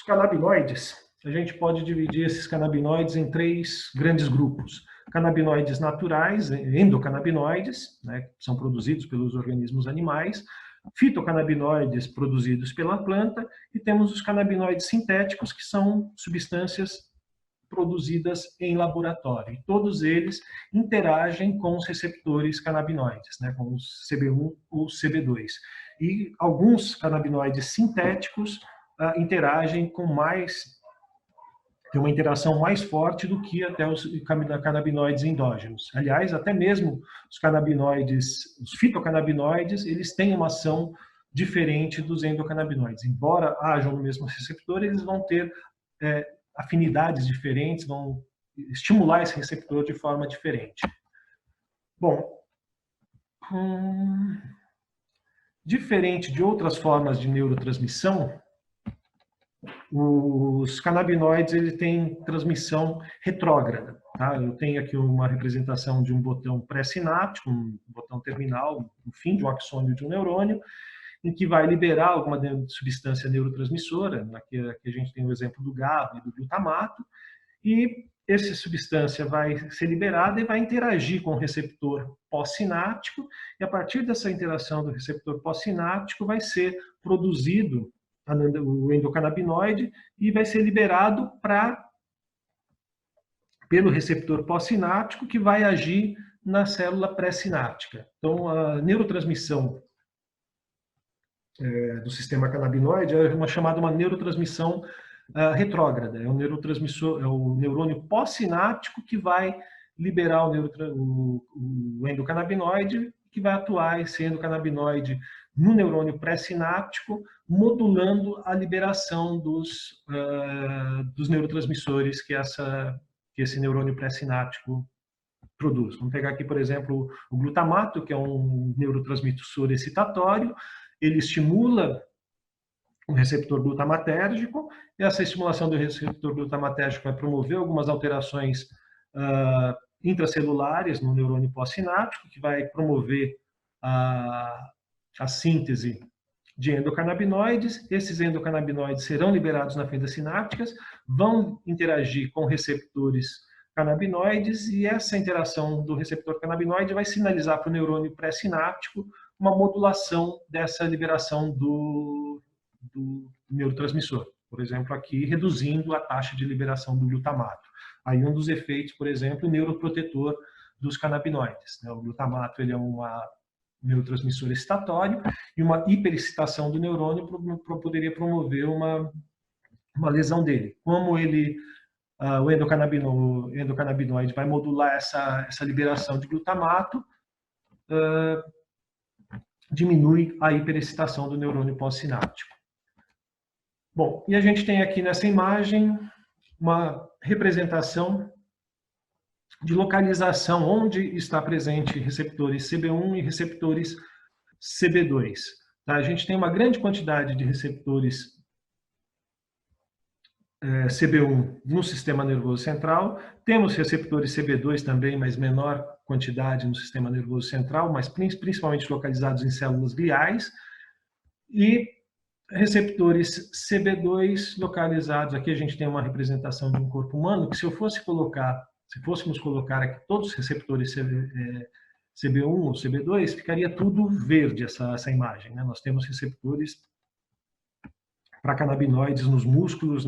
canabinoides, a gente pode dividir esses canabinoides em 3 grandes grupos. Canabinoides naturais, endocannabinoides, né, que são produzidos pelos organismos animais, fitocannabinoides produzidos pela planta, e temos os canabinoides sintéticos, que são substâncias produzidas em laboratório. E todos eles interagem com os receptores canabinoides, né, com os CB1 ou CB2. E alguns canabinoides sintéticos interagem com tem uma interação mais forte do que até os canabinoides endógenos. Aliás, até mesmo os fitocannabinoides, eles têm uma ação diferente dos endocannabinoides. Embora hajam no mesmo receptor, eles vão ter afinidades diferentes, vão estimular esse receptor de forma diferente. Bom, diferente de outras formas de neurotransmissão, os canabinoides ele têm transmissão retrógrada. Tá? Eu tenho aqui uma representação de um botão pré-sináptico, um botão terminal, no fim de um axônio de um neurônio, em que vai liberar alguma substância neurotransmissora. Aqui a gente tem o exemplo do GABA e do glutamato, e essa substância vai ser liberada e vai interagir com o receptor pós-sináptico, e a partir dessa interação do receptor pós-sináptico vai ser produzido o endocannabinoide e vai ser liberado pelo receptor pós-sináptico, que vai agir na célula pré-sináptica. Então, a neurotransmissão do sistema canabinoide é uma chamada neurotransmissão retrógrada. É o neurônio pós-sináptico que vai liberar o endocannabinoide, que vai atuar esse endocannabinoide no neurônio pré-sináptico, modulando a liberação dos neurotransmissores que esse neurônio pré-sináptico produz. Vamos pegar aqui, por exemplo, o glutamato, que é um neurotransmissor excitatório. Ele estimula o receptor glutamatérgico, e essa estimulação do receptor glutamatérgico vai promover algumas alterações intracelulares no neurônio pós-sináptico, que vai promover a síntese de endocannabinoides. Esses endocannabinoides serão liberados nas fendas sinápticas, vão interagir com receptores canabinoides, e essa interação do receptor canabinoide vai sinalizar para o neurônio pré-sináptico uma modulação dessa liberação do neurotransmissor. Por exemplo, aqui reduzindo a taxa de liberação do glutamato. Aí um dos efeitos, por exemplo, o neuroprotetor dos canabinoides. O glutamato ele é um neurotransmissor excitatório, e uma hiperexcitação do neurônio poderia promover uma lesão dele. Como o endocannabinoide vai modular essa liberação de glutamato, diminui a hiperexcitação do neurônio pós-sináptico. Bom, e a gente tem aqui nessa imagem uma representação de localização onde está presente receptores CB1 e receptores CB2. Tá? A gente tem uma grande quantidade de receptores CB1 no sistema nervoso central, temos receptores CB2 também, mas menor quantidade no sistema nervoso central, mas principalmente localizados em células gliais, e receptores CB2 localizados, aqui a gente tem uma representação de um corpo humano, que se fôssemos colocar aqui todos os receptores CB1 ou CB2, ficaria tudo verde essa imagem, né? Nós temos receptores para canabinoides nos músculos,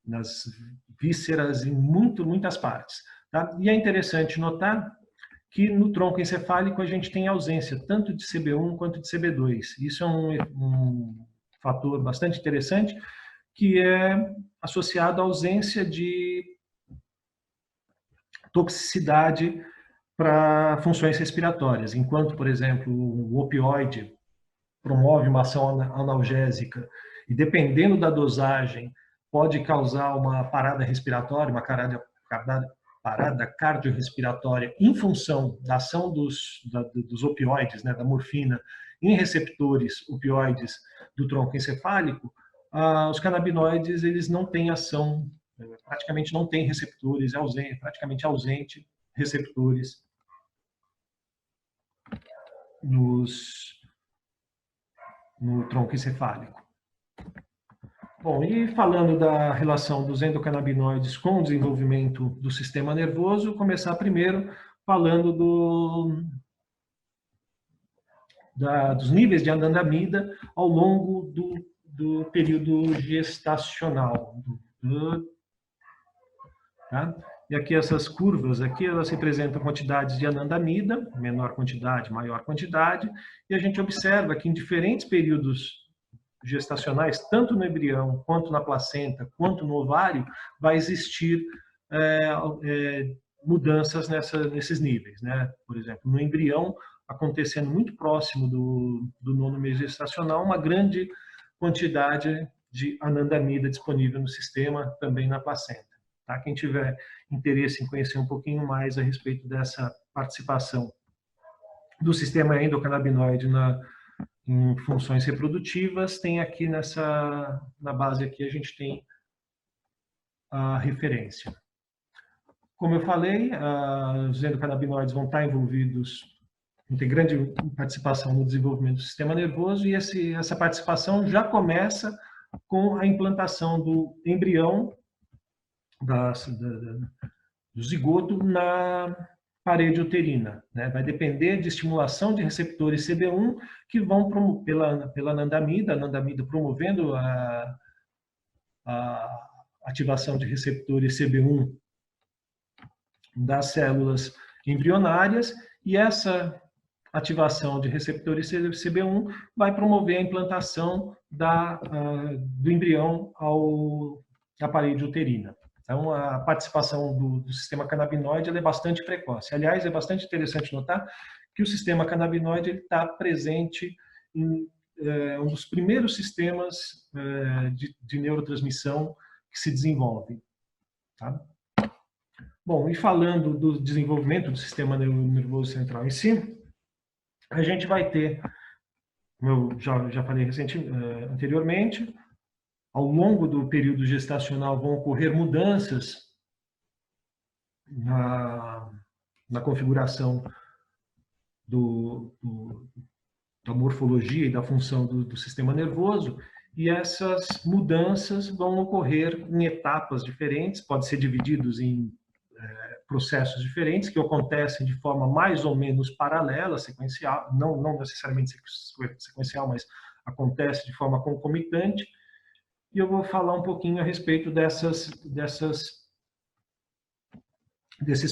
nas vísceras, em muitas partes. Tá? E é interessante notar que no tronco encefálico a gente tem ausência tanto de CB1 quanto de CB2. Isso é um fator bastante interessante, que é associado à ausência de toxicidade para funções respiratórias. Enquanto, por exemplo, o opioide promove uma ação analgésica e, dependendo da dosagem, pode causar uma parada respiratória, uma parada cardiorrespiratória em função da ação dos opioides, né, da morfina, em receptores opioides do tronco encefálico. Os canabinoides, eles não têm ação, praticamente não têm receptores, praticamente ausente receptores no tronco encefálico. Bom, e falando da relação dos endocannabinoides com o desenvolvimento do sistema nervoso, começar primeiro falando dos níveis de anandamida ao longo do período gestacional. Tá? E aqui essas curvas, aqui elas representam quantidades de anandamida, menor quantidade, maior quantidade, e a gente observa que em diferentes períodos gestacionais, tanto no embrião, quanto na placenta, quanto no ovário, vai existir mudanças nesses níveis, né? Por exemplo, no embrião, acontecendo muito próximo do nono mês gestacional, uma grande quantidade de anandamida disponível no sistema, também na placenta. Tá? Quem tiver interesse em conhecer um pouquinho mais a respeito dessa participação do sistema endocannabinoide em funções reprodutivas, tem aqui na base aqui a gente tem a referência. Como eu falei, os endocannabinoides vão estar envolvidos, tem grande participação no desenvolvimento do sistema nervoso, e essa participação já começa com a implantação do embrião, do zigoto na parede uterina, né? Vai depender de estimulação de receptores CB1 que vão pela anandamida, a anandamida promovendo a ativação de receptores CB1 das células embrionárias, e essa ativação de receptores CB1 vai promover a implantação do embrião à parede uterina. Então, a participação do sistema canabinoide é bastante precoce. Aliás, é bastante interessante notar que o sistema canabinoide está presente em um dos primeiros sistemas de neurotransmissão que se desenvolvem. Tá? Bom, e falando do desenvolvimento do sistema nervoso central em si, a gente vai ter, como eu já falei anteriormente, ao longo do período gestacional vão ocorrer mudanças na configuração da morfologia e da função do sistema nervoso, e essas mudanças vão ocorrer em etapas diferentes, pode ser divididos em processos diferentes, que acontecem de forma mais ou menos paralela, sequencial, não necessariamente sequencial, mas acontece de forma concomitante. E eu vou falar um pouquinho a respeito desses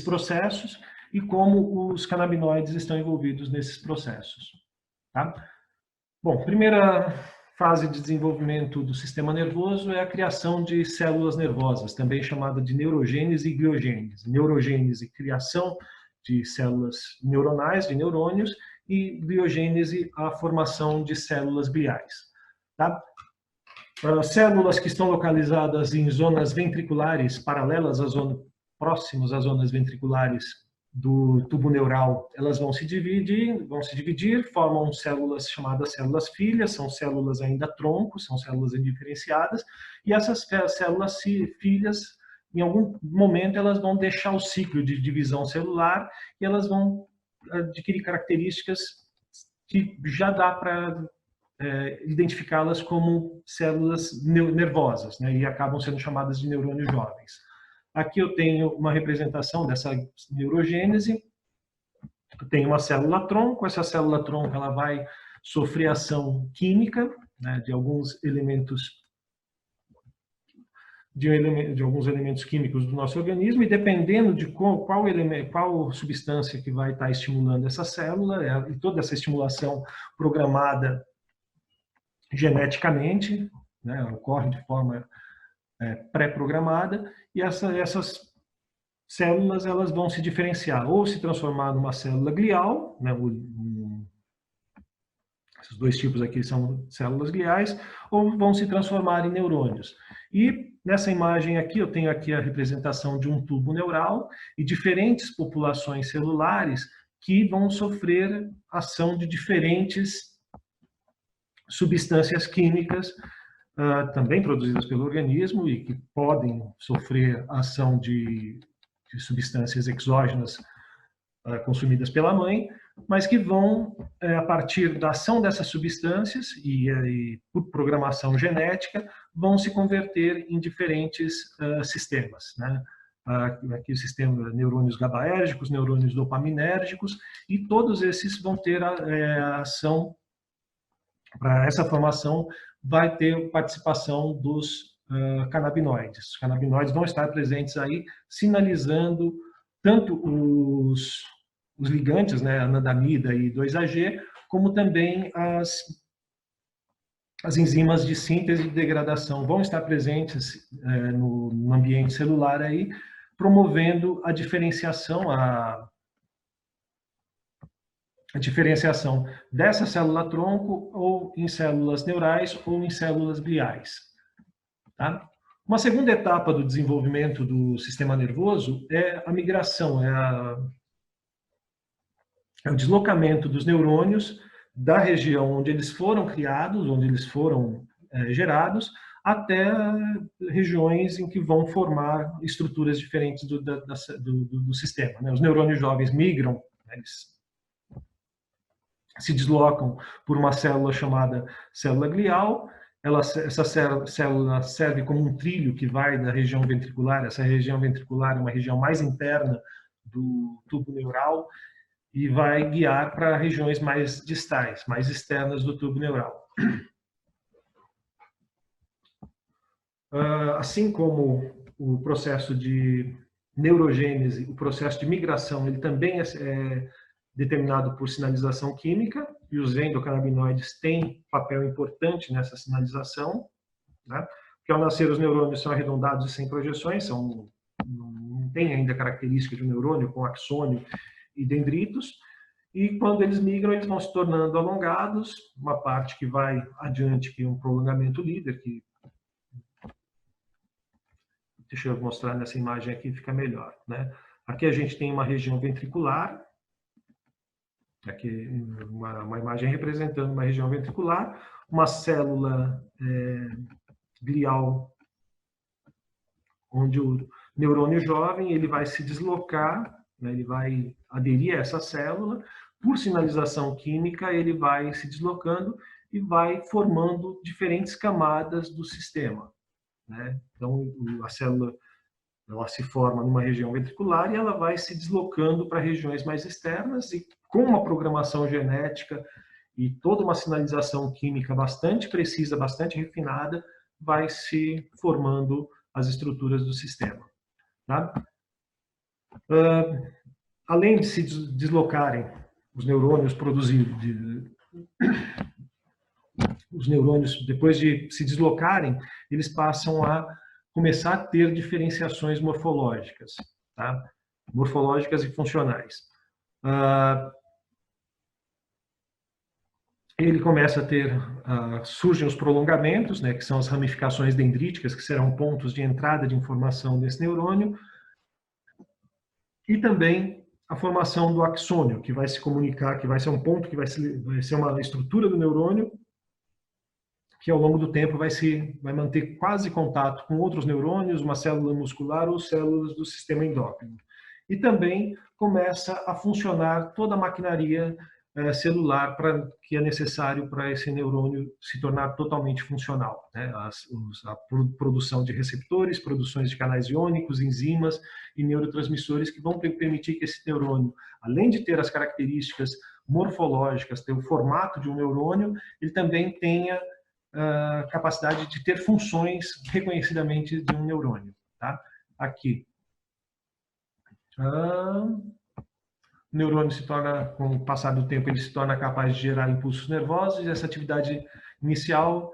processos e como os canabinoides estão envolvidos nesses processos. Tá? Bom, primeira fase de desenvolvimento do sistema nervoso é a criação de células nervosas, também chamada de neurogênese e gliogênese. Neurogênese, criação de células neuronais, de neurônios, e gliogênese, a formação de células gliais. Tá? Células que estão localizadas em zonas ventriculares paralelas próximas às zonas ventriculares do tubo neural, elas vão se dividir, formam células chamadas células filhas, são células ainda tronco, são células indiferenciadas, e essas células filhas, em algum momento, elas vão deixar o ciclo de divisão celular e elas vão adquirir características que já dá para identificá-las como células nervosas, né, e acabam sendo chamadas de neurônios jovens. Aqui eu tenho uma representação dessa neurogênese. Eu tenho uma célula-tronco. Essa célula-tronco ela vai sofrer ação química, né, de alguns elementos alguns elementos químicos do nosso organismo, e dependendo de qual substância que vai estar estimulando essa célula, e toda essa estimulação programada geneticamente, né, ocorre de forma pré-programada, e essas células elas vão se diferenciar, ou se transformar numa célula glial, né, esses dois tipos aqui são células gliais, ou vão se transformar em neurônios. E nessa imagem aqui, eu tenho aqui a representação de um tubo neural e diferentes populações celulares que vão sofrer ação de diferentes substâncias químicas também produzidas pelo organismo e que podem sofrer ação de substâncias exógenas consumidas pela mãe, mas que vão, a partir da ação dessas substâncias e por programação genética, vão se converter em diferentes sistemas, né? Aqui o sistema neurônios GABAérgicos, neurônios dopaminérgicos, e todos esses vão ter a ação, para essa formação vai ter participação dos canabinoides. Os canabinoides vão estar presentes aí, sinalizando tanto os ligantes, né, anandamida e 2-AG, como também as enzimas de síntese e degradação vão estar presentes no ambiente celular aí, promovendo a diferenciação, a diferenciação dessa célula-tronco ou em células neurais ou em células gliais. Tá? Uma segunda etapa do desenvolvimento do sistema nervoso é a migração, é o deslocamento dos neurônios da região onde eles foram criados, onde eles foram gerados, até regiões em que vão formar estruturas diferentes do sistema, né? Os neurônios jovens migram, eles se deslocam por uma célula chamada célula glial. Essa célula serve como um trilho que vai da região ventricular. Essa região ventricular é uma região mais interna do tubo neural e vai guiar para regiões mais distais, mais externas do tubo neural. Assim como o processo de neurogênese, o processo de migração, ele também é determinado por sinalização química, e os endocannabinoides têm papel importante nessa sinalização, né? Porque ao nascer os neurônios são arredondados e sem projeções, não tem ainda característica de um neurônio com axônio e dendritos, e quando eles migram, eles vão se tornando alongados, uma parte que vai adiante, que é um prolongamento líder, que deixa eu mostrar nessa imagem aqui, fica melhor, né? Aqui a gente tem uma região ventricular, aqui uma imagem representando uma região ventricular, uma célula glial, onde o neurônio jovem ele vai se deslocar, né, ele vai aderir a essa célula, por sinalização química ele vai se deslocando e vai formando diferentes camadas do sistema, né? Então a célula ela se forma numa região ventricular e ela vai se deslocando para regiões mais externas, e com uma programação genética e toda uma sinalização química bastante precisa, bastante refinada, vai se formando as estruturas do sistema. Tá? Além de se deslocarem os neurônios produzidos, os neurônios, depois de se deslocarem, eles passam a começar a ter diferenciações morfológicas, tá? Morfológicas e funcionais. Ele começa a ter, surgem os prolongamentos, né, que são as ramificações dendríticas, que serão pontos de entrada de informação desse neurônio, e também a formação do axônio, que vai se comunicar, que vai ser um ponto, que vai ser uma estrutura do neurônio, que ao longo do tempo vai manter quase contato com outros neurônios, uma célula muscular ou células do sistema endócrino. E também começa a funcionar toda a maquinaria celular que é necessário para esse neurônio se tornar totalmente funcional, né? A produção de receptores, produções de canais iônicos, enzimas e neurotransmissores que vão permitir que esse neurônio, além de ter as características morfológicas, ter o formato de um neurônio, ele também tenha a capacidade de ter funções reconhecidamente de um neurônio. Tá? Aqui. O neurônio se torna, com o passar do tempo, ele se torna capaz de gerar impulsos nervosos, e essa atividade inicial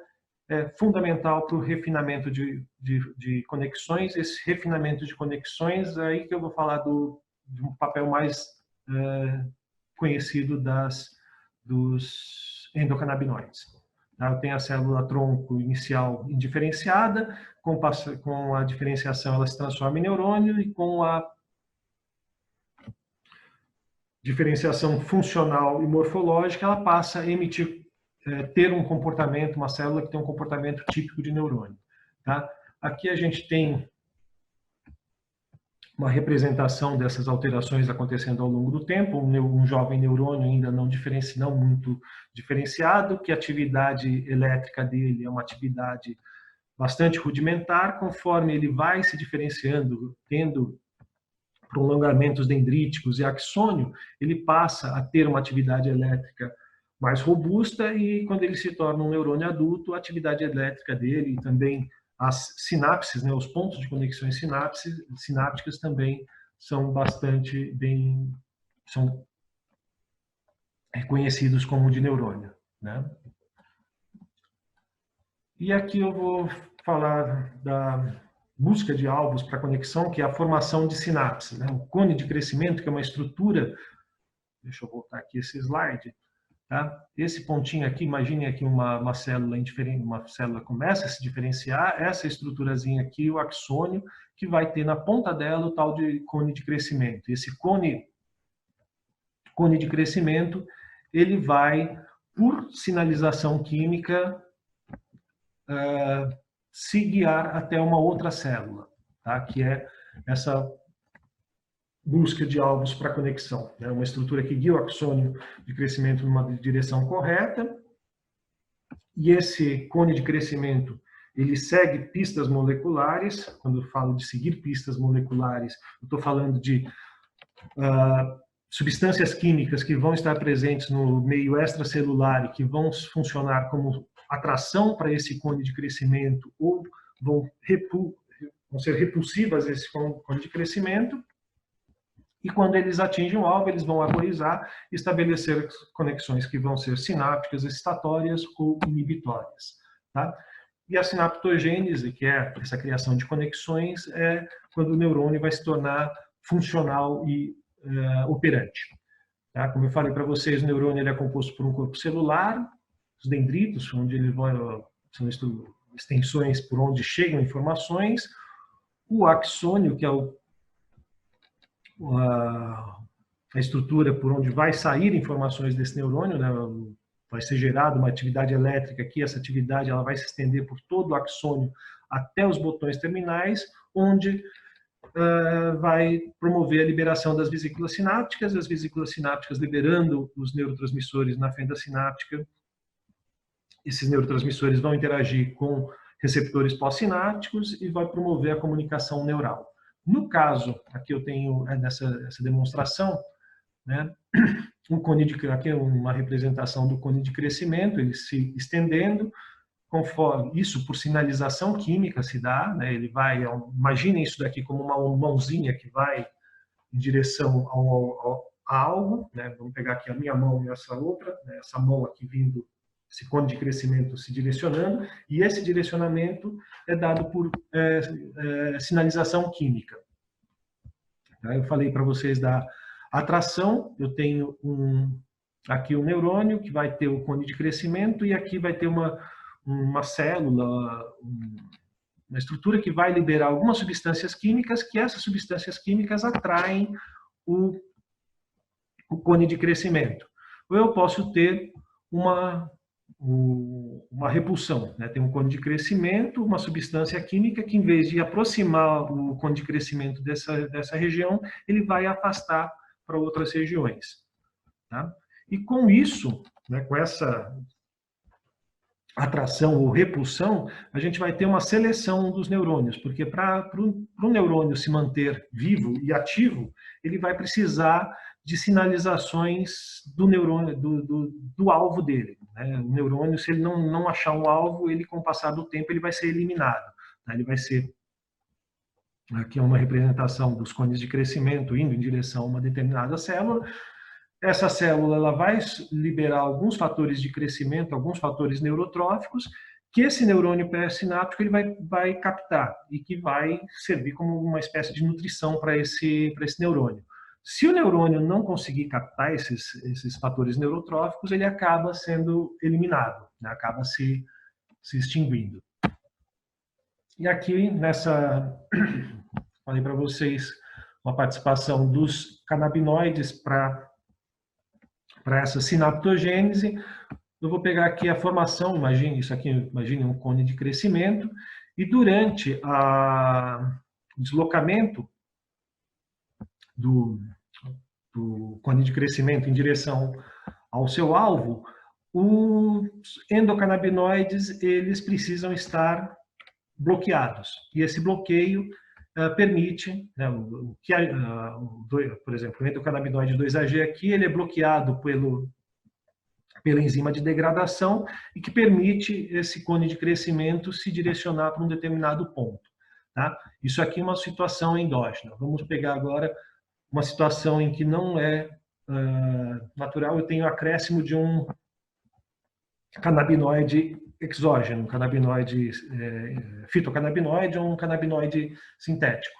é fundamental para o refinamento de conexões. Esse refinamento de conexões, é aí que eu vou falar de um papel mais conhecido dos endocannabinoides. Eu tenho a célula tronco inicial indiferenciada, com a diferenciação ela se transforma em neurônio, e com a diferenciação funcional e morfológica, ela passa a ter um comportamento, uma célula que tem um comportamento típico de neurônio. Tá? Aqui a gente tem uma representação dessas alterações acontecendo ao longo do tempo, um jovem neurônio ainda não muito diferenciado, que a atividade elétrica dele é uma atividade bastante rudimentar. Conforme ele vai se diferenciando, tendo prolongamentos dendríticos e axônio, ele passa a ter uma atividade elétrica mais robusta, e quando ele se torna um neurônio adulto, a atividade elétrica dele e também as sinapses, né, os pontos de conexões sinápticas também são são reconhecidos como de neurônio, né? E aqui eu vou falar da busca de alvos para conexão, que é a formação de sinapses, né? O cone de crescimento, que é uma estrutura, deixa eu voltar aqui esse slide, tá? Esse pontinho aqui, imagine aqui uma célula indiferente, uma célula começa a se diferenciar, essa estruturazinha aqui, o axônio, que vai ter na ponta dela o tal de cone de crescimento. Esse cone de crescimento, ele vai, por sinalização química, se guiar até uma outra célula, tá? Que é essa busca de alvos para conexão. É uma estrutura que guia o axônio de crescimento numa direção correta, e esse cone de crescimento, ele segue pistas moleculares. Quando eu falo de seguir pistas moleculares, eu estou falando de substâncias químicas que vão estar presentes no meio extracelular e que vão funcionar como atração para esse cone de crescimento, ou vão ser repulsivas a esse cone de crescimento, e quando eles atingem o alvo, eles vão arborizar e estabelecer conexões que vão ser sinápticas, excitatórias ou inibitórias. Tá? E a sinaptogênese, que é essa criação de conexões, é quando o neurônio vai se tornar funcional e operante. Tá? Como eu falei para vocês, o neurônio ele é composto por um corpo celular, os dendritos, onde ele são extensões por onde chegam informações, o axônio, que é a estrutura por onde vai sair informações desse neurônio, né? Vai ser gerada uma atividade elétrica aqui, essa atividade ela vai se estender por todo o axônio até os botões terminais, onde vai promover a liberação das vesículas sinápticas, as vesículas sinápticas liberando os neurotransmissores na fenda sináptica. Esses neurotransmissores vão interagir com receptores pós-sinápticos e vai promover a comunicação neural. No caso, aqui eu tenho essa demonstração, né, aqui é uma representação do cone de crescimento, ele se estendendo, conforme isso por sinalização química se dá, né, ele vai, imaginem isso daqui como uma mãozinha que vai em direção a algo, né, vamos pegar aqui a minha mão e essa outra, né, essa mão aqui vindo, esse cone de crescimento se direcionando, e esse direcionamento é dado por sinalização química. Eu falei para vocês da atração, eu tenho aqui um neurônio que vai ter o cone de crescimento, e aqui vai ter uma célula, uma estrutura que vai liberar algumas substâncias químicas, que essas substâncias químicas atraem o o cone de crescimento. Ou eu posso ter uma repulsão, né? Tem um cone de crescimento, uma substância química que, em vez de aproximar o cone de crescimento dessa região, ele vai afastar para outras regiões. Tá? E com isso, né, com essa atração ou repulsão, a gente vai ter uma seleção dos neurônios, porque para o neurônio se manter vivo e ativo, ele vai precisar de sinalizações do neurônio, do alvo dele. Né? O neurônio, se ele não achar um alvo, ele, com o passar do tempo, ele vai ser eliminado. Tá? Ele vai ser, aqui é uma representação dos cones de crescimento indo em direção a uma determinada célula. Essa célula ela vai liberar alguns fatores de crescimento, alguns fatores neurotróficos, que esse neurônio pré-sináptico ele vai captar e que vai servir como uma espécie de nutrição para esse neurônio. Se o neurônio não conseguir captar esses fatores neurotróficos, ele acaba sendo eliminado, né? Acaba se extinguindo. E aqui, falei para vocês, uma participação dos canabinoides para essa sinaptogênese. Eu vou pegar aqui a formação, imagine um cone de crescimento, e durante o deslocamento do cone de crescimento em direção ao seu alvo, os endocannabinoides eles precisam estar bloqueados. E esse bloqueio permite, né, por exemplo, o endocannabinoide 2-AG aqui, ele é bloqueado pela enzima de degradação e que permite esse cone de crescimento se direcionar para um determinado ponto. Tá? Isso aqui é uma situação endógena. Vamos pegar agora uma situação em que não é natural, eu tenho acréscimo de um canabinoide exógeno, um canabinoide fitocannabinoide ou um canabinoide sintético.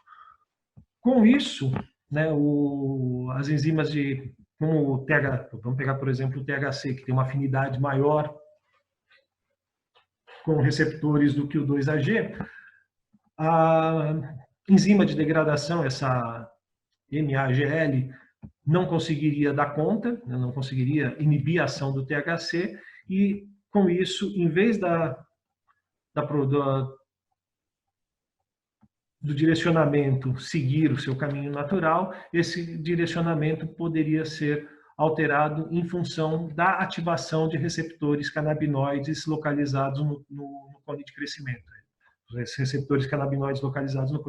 Com isso, né, as enzimas como o vamos pegar, por exemplo, o THC, que tem uma afinidade maior com receptores do que o 2-AG, a enzima de degradação, essa MAGL, não conseguiria dar conta, né, não conseguiria inibir a ação do THC, e com isso, em vez do direcionamento seguir o seu caminho natural, esse direcionamento poderia ser alterado em função da ativação de receptores canabinoides localizados no cone de crescimento. Os receptores canabinoides localizados no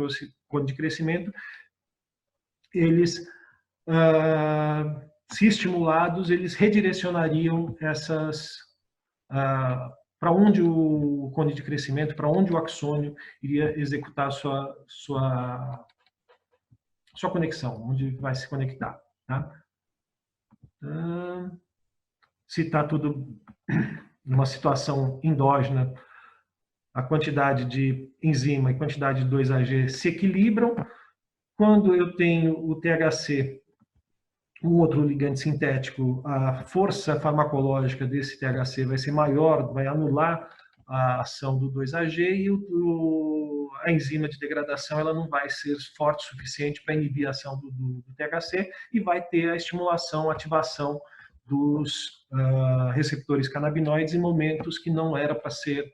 cone de crescimento, eles, se estimulados, eles redirecionariam para onde o cone de crescimento, para onde o axônio iria executar sua conexão, onde vai se conectar. Tá? Se está tudo numa situação endógena, a quantidade de enzima e quantidade de 2-AG se equilibram. Quando eu tenho o THC, um outro ligante sintético, a força farmacológica desse THC vai ser maior, vai anular a ação do 2-AG e a enzima de degradação ela não vai ser forte o suficiente para inibir a ação do THC e vai ter a estimulação, a ativação dos receptores canabinoides em momentos que não era para ser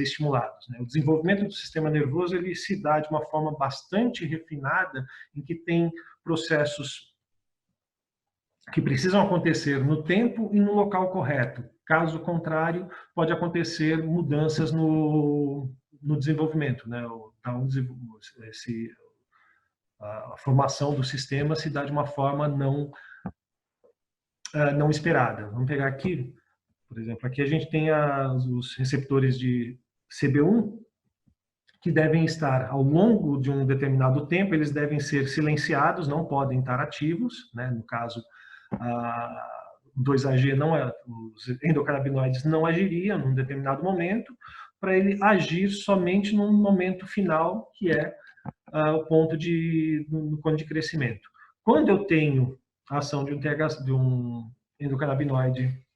estimulados. Né? O desenvolvimento do sistema nervoso ele se dá de uma forma bastante refinada, em que tem processos que precisam acontecer no tempo e no local correto. Caso contrário, pode acontecer mudanças no desenvolvimento. Né? Então, a formação do sistema se dá de uma forma não esperada. Vamos pegar aqui, por exemplo, aqui a gente tem os receptores de CB1, que devem estar ao longo de um determinado tempo, eles devem ser silenciados, não podem estar ativos, né? No caso, o 2-AG os endocannabinoides não agiriam num determinado momento, para ele agir somente num momento final, que é o ponto no cone de crescimento. Quando eu tenho a ação de um endocannabinoide,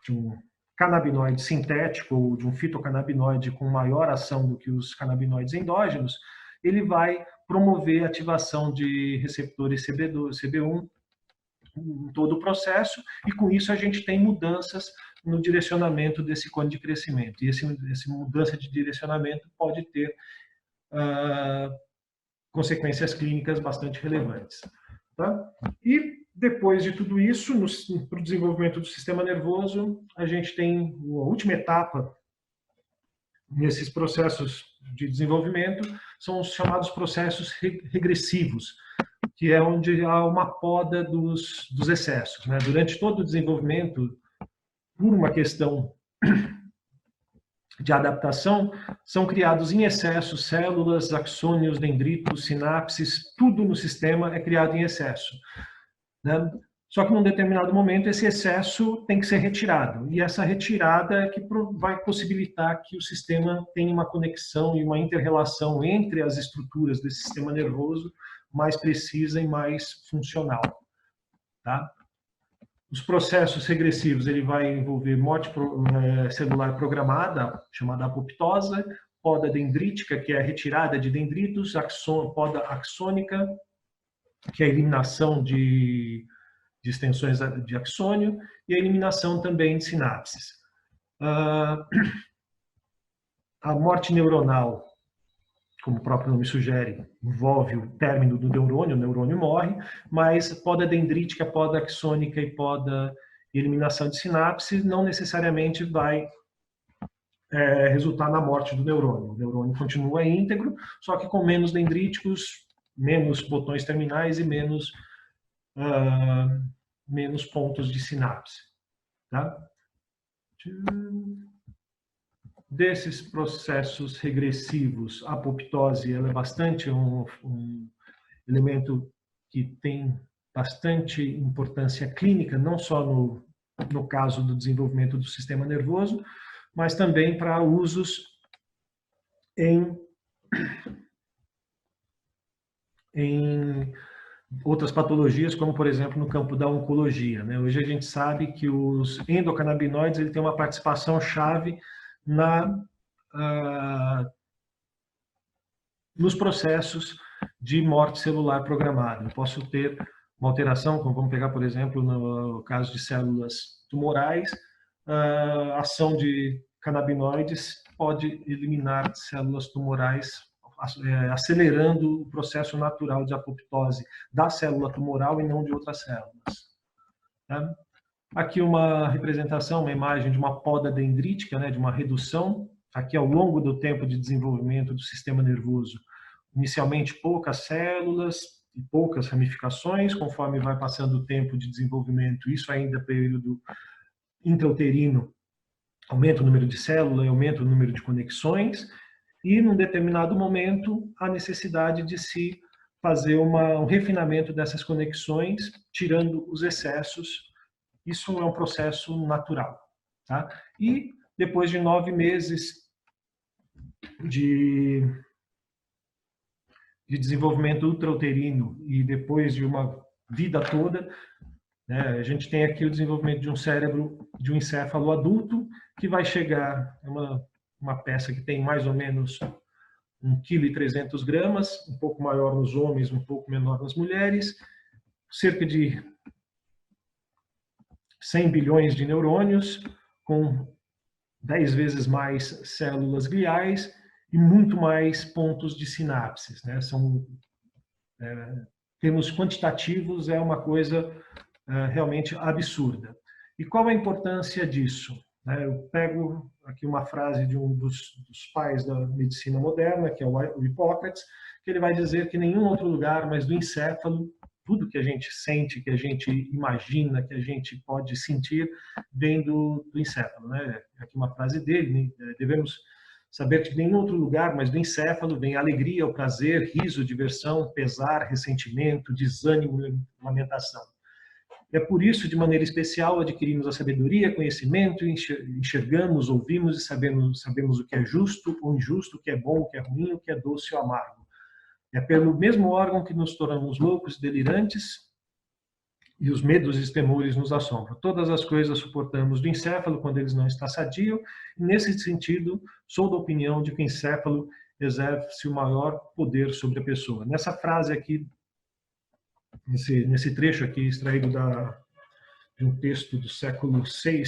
de um canabinoide sintético ou de um fitocannabinoide com maior ação do que os canabinoides endógenos, ele vai promover a ativação de receptores CB1 em todo o processo, e com isso a gente tem mudanças no direcionamento desse cone de crescimento. E essa mudança de direcionamento pode ter consequências clínicas bastante relevantes. Tá? E depois de tudo isso, para o desenvolvimento do sistema nervoso, a gente tem a última etapa nesses processos de desenvolvimento, são os chamados processos regressivos, que é onde há uma poda dos excessos. Né? Durante todo o desenvolvimento, por uma questão de adaptação, são criados em excesso células, axônios, dendritos, sinapses, tudo no sistema é criado em excesso. Né? Só que num determinado momento esse excesso tem que ser retirado, e essa retirada é que vai possibilitar que o sistema tenha uma conexão e uma inter-relação entre as estruturas desse sistema nervoso mais precisa e mais funcional. Tá? Os processos regressivos, ele vai envolver morte celular programada, chamada apoptose, poda dendrítica, que é a retirada de dendritos, poda axônica, que é a eliminação de extensões de axônio, e a eliminação também de sinapses. A morte neuronal, como o próprio nome sugere, envolve o término do neurônio, o neurônio morre, mas poda dendrítica, poda axônica e poda eliminação de sinapse não necessariamente vai resultar na morte do neurônio. O neurônio continua íntegro, só que com menos dendríticos, menos botões terminais e menos pontos de sinapse. Tá? Desses processos regressivos, a apoptose ela é bastante um elemento que tem bastante importância clínica, não só no caso do desenvolvimento do sistema nervoso, mas também para usos em outras patologias, como, por exemplo, no campo da oncologia. Né? Hoje a gente sabe que os endocannabinoides ele tem uma participação chave nos processos de morte celular programada. Eu posso ter uma alteração, como vamos pegar, por exemplo, no caso de células tumorais, a ação de canabinoides pode eliminar células tumorais, acelerando o processo natural de apoptose da célula tumoral e não de outras células. Tá? Aqui uma representação, uma imagem de uma poda dendrítica, né, de uma redução, aqui ao longo do tempo de desenvolvimento do sistema nervoso. Inicialmente poucas células e poucas ramificações, conforme vai passando o tempo de desenvolvimento, isso ainda período intrauterino, aumenta o número de células, aumenta o número de conexões, e num determinado momento a necessidade de se fazer um refinamento dessas conexões, tirando os excessos. Isso é um processo natural. Tá? E depois de 9 meses de desenvolvimento ultrauterino e depois de uma vida toda, né, a gente tem aqui o desenvolvimento de um cérebro, de um encéfalo adulto, que vai chegar a uma peça que tem mais ou menos 1,3 kg, um pouco maior nos homens, um pouco menor nas mulheres, cerca de 100 bilhões de neurônios, com 10 vezes mais células gliais e muito mais pontos de sinapses. Né? Termos quantitativos, é uma coisa realmente absurda. E qual a importância disso? Eu pego aqui uma frase de um dos pais da medicina moderna, que é o Hipócrates, que ele vai dizer que nenhum outro lugar, mas do encéfalo, tudo que a gente sente, que a gente imagina, que a gente pode sentir, vem do encéfalo. Né? Aqui uma frase dele, devemos saber que em nenhum outro lugar, mas do encéfalo, vem a alegria, o prazer, riso, diversão, pesar, ressentimento, desânimo, lamentação. É por isso, de maneira especial, adquirimos a sabedoria, conhecimento, enxergamos, ouvimos e sabemos o que é justo ou injusto, o que é bom, o que é ruim, o que é doce ou amargo. É pelo mesmo órgão que nos tornamos loucos e delirantes, e os medos e os temores nos assombram. Todas as coisas suportamos do encéfalo quando eles não está sadio, e nesse sentido, sou da opinião de que o encéfalo exerce o maior poder sobre a pessoa. Nessa frase aqui nesse trecho aqui extraído de um texto do século VI,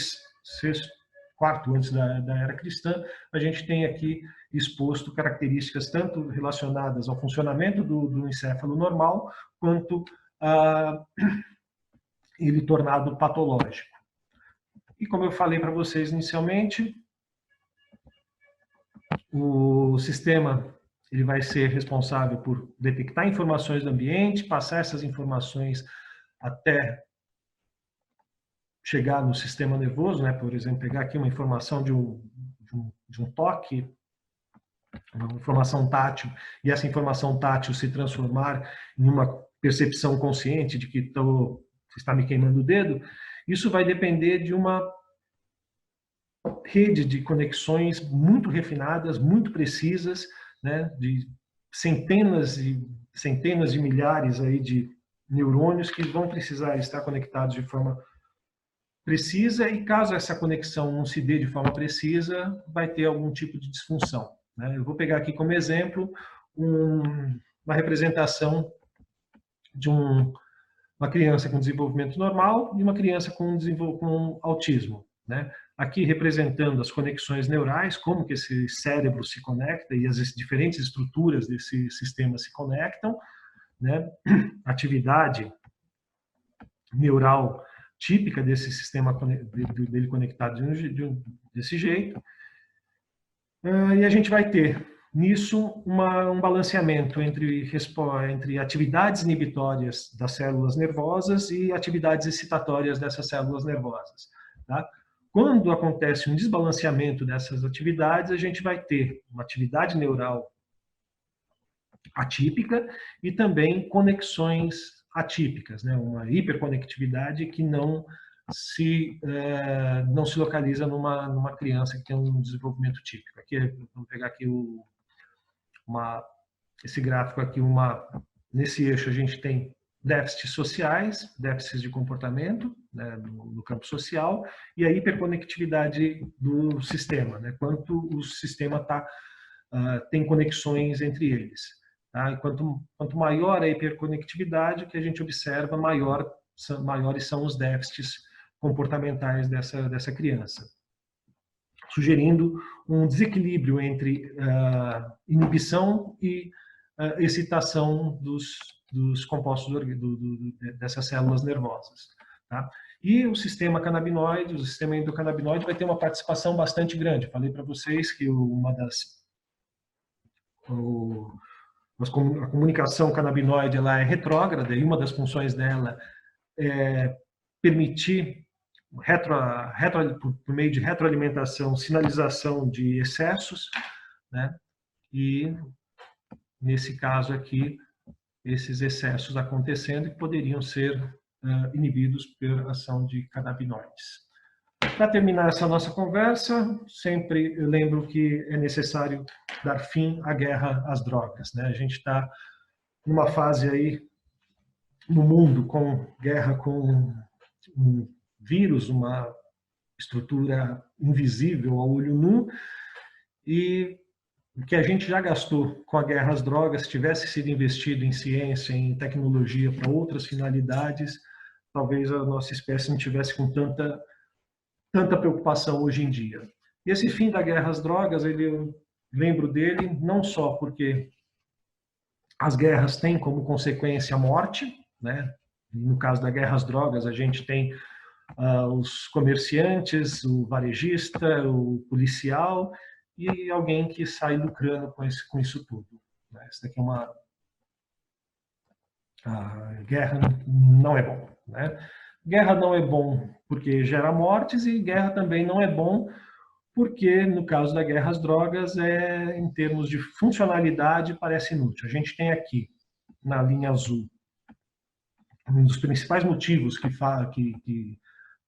quarto antes da era cristã, a gente tem aqui exposto características tanto relacionadas ao funcionamento do encéfalo normal, quanto a ele tornado patológico. E como eu falei para vocês inicialmente, o sistema ele vai ser responsável por detectar informações do ambiente, passar essas informações até chegar no sistema nervoso, né? Por exemplo, pegar aqui uma informação de um toque, uma informação tátil, e essa informação tátil se transformar em uma percepção consciente de que está me queimando o dedo, isso vai depender de uma rede de conexões muito refinadas, muito precisas, né, de centenas de milhares aí de neurônios que vão precisar estar conectados de forma precisa, e caso essa conexão não se dê de forma precisa, vai ter algum tipo de disfunção, né? Eu vou pegar aqui como exemplo uma representação de uma criança com desenvolvimento normal e uma criança com autismo, né? Aqui representando as conexões neurais, como que esse cérebro se conecta e as diferentes estruturas desse sistema se conectam, né? Atividade neural típica desse sistema dele conectado desse jeito. E a gente vai ter nisso um balanceamento entre atividades inibitórias das células nervosas e atividades excitatórias dessas células nervosas, tá? Quando acontece um desbalanceamento dessas atividades, a gente vai ter uma atividade neural atípica e também conexões atípicas, né? Uma hiperconectividade que não se localiza numa criança que tem um desenvolvimento típico. Aqui, vamos pegar aqui esse gráfico aqui, nesse eixo a gente tem déficits sociais, déficits de comportamento, né, no campo social, e a hiperconectividade do sistema, né, quanto o sistema tem conexões entre eles. Tá? E quanto maior a hiperconectividade, que a gente observa, maiores são os déficits comportamentais dessa criança, sugerindo um desequilíbrio entre inibição e excitação dos compostos dessas células nervosas. Tá? E o sistema canabinoide, o sistema endocannabinoide vai ter uma participação bastante grande. Falei para vocês que a comunicação canabinoide ela é retrógrada e uma das funções dela é permitir, por meio de retroalimentação, sinalização de excessos, né? E, nesse caso aqui, esses excessos acontecendo que poderiam ser inibidos pela ação de canabinoides. Para terminar essa nossa conversa, sempre eu lembro que é necessário dar fim à guerra às drogas, né? A gente está numa fase aí no mundo com guerra com um vírus, uma estrutura invisível ao olho nu, e o que a gente já gastou com a guerra às drogas, se tivesse sido investido em ciência, em tecnologia para outras finalidades, talvez a nossa espécie não tivesse com tanta preocupação hoje em dia. E esse fim da guerra às drogas, eu lembro dele não só porque as guerras têm como consequência a morte, né? No caso da guerra às drogas, a gente tem os comerciantes, o varejista, o policial e alguém que sai lucrando com isso tudo. Isso daqui a guerra não é bom, né? Guerra não é bom porque gera mortes, e guerra também não é bom porque, no caso da guerra às drogas, em termos de funcionalidade, parece inútil. A gente tem aqui, na linha azul, um dos principais motivos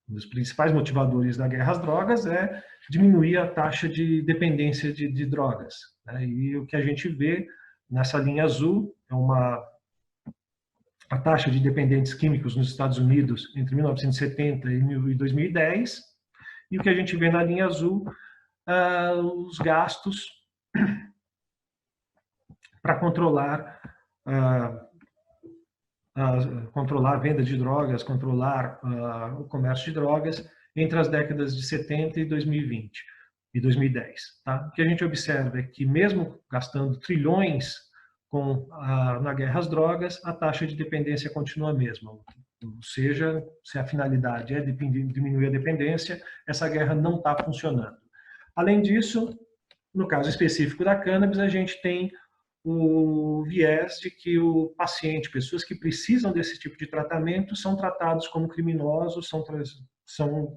um dos principais motivadores da guerra às drogas é diminuir a taxa de dependência de drogas, né? E o que a gente vê nessa linha azul é a taxa de dependentes químicos nos Estados Unidos entre 1970 e 2010, e o que a gente vê na linha azul, os gastos para controlar controlar a venda de drogas, controlar o comércio de drogas entre as décadas de 70 e 2020 e 2010. Tá? O que a gente observa é que mesmo gastando trilhões na guerra às drogas, a taxa de dependência continua a mesma. Ou seja, se a finalidade é diminuir a dependência, essa guerra não está funcionando. Além disso, no caso específico da cannabis, a gente tem o viés de que o paciente, pessoas que precisam desse tipo de tratamento, são tratados como criminosos,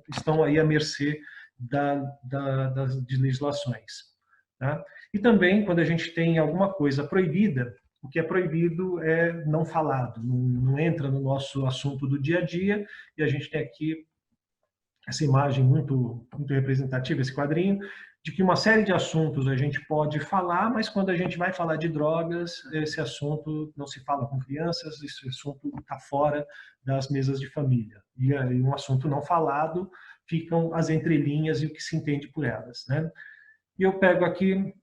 estão aí à mercê das legislações. Tá? E também, quando a gente tem alguma coisa proibida, o que é proibido é não falado, não entra no nosso assunto do dia a dia, e a gente tem aqui essa imagem muito representativa, esse quadrinho, de que uma série de assuntos a gente pode falar, mas quando a gente vai falar de drogas, esse assunto não se fala com crianças, esse assunto está fora das mesas de família. E aí, um assunto não falado, ficam as entrelinhas e o que se entende por elas. Né? E eu pego aqui,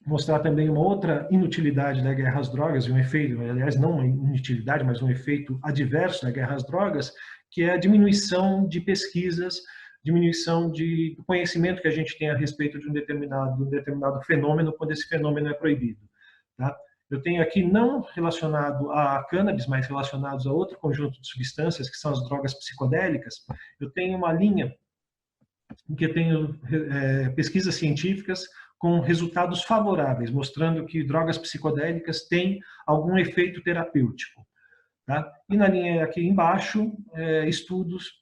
mostrar também uma outra inutilidade da guerra às drogas, e um efeito, aliás, não uma inutilidade, mas um efeito adverso da guerra às drogas, que é a diminuição de pesquisas, diminuição de conhecimento que a gente tem a respeito de um determinado fenômeno, quando esse fenômeno é proibido. Tá? Eu tenho aqui, não relacionado a cannabis, mas relacionados a outro conjunto de substâncias, que são as drogas psicodélicas. Eu tenho uma linha em que eu tenho pesquisas científicas com resultados favoráveis, mostrando que drogas psicodélicas têm algum efeito terapêutico. Tá? E na linha aqui embaixo, estudos,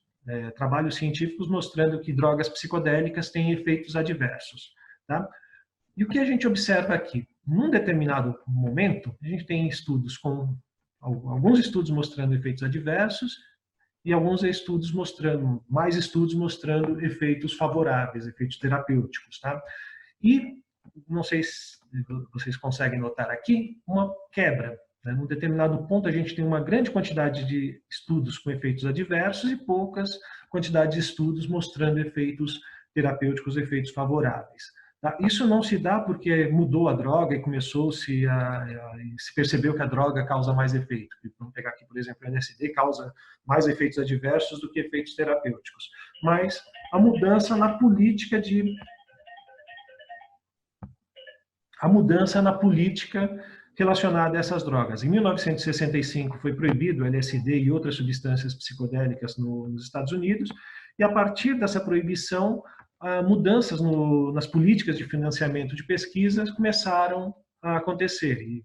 trabalhos científicos mostrando que drogas psicodélicas têm efeitos adversos. Tá? E o que a gente observa aqui? Num determinado momento, a gente tem alguns estudos mostrando efeitos adversos e alguns estudos mais estudos mostrando efeitos favoráveis, efeitos terapêuticos. Tá? E, não sei se vocês conseguem notar aqui, uma quebra. Num determinado ponto, a gente tem uma grande quantidade de estudos com efeitos adversos e poucas quantidades de estudos mostrando efeitos terapêuticos, efeitos favoráveis. Tá? Isso não se dá porque mudou a droga e se percebeu que a droga causa mais efeito. Vamos pegar aqui, por exemplo, o LSD causa mais efeitos adversos do que efeitos terapêuticos. Mas a mudança na política relacionada a essas drogas. Em 1965 foi proibido o LSD e outras substâncias psicodélicas nos Estados Unidos, e a partir dessa proibição, mudanças nas políticas de financiamento de pesquisas começaram a acontecer. E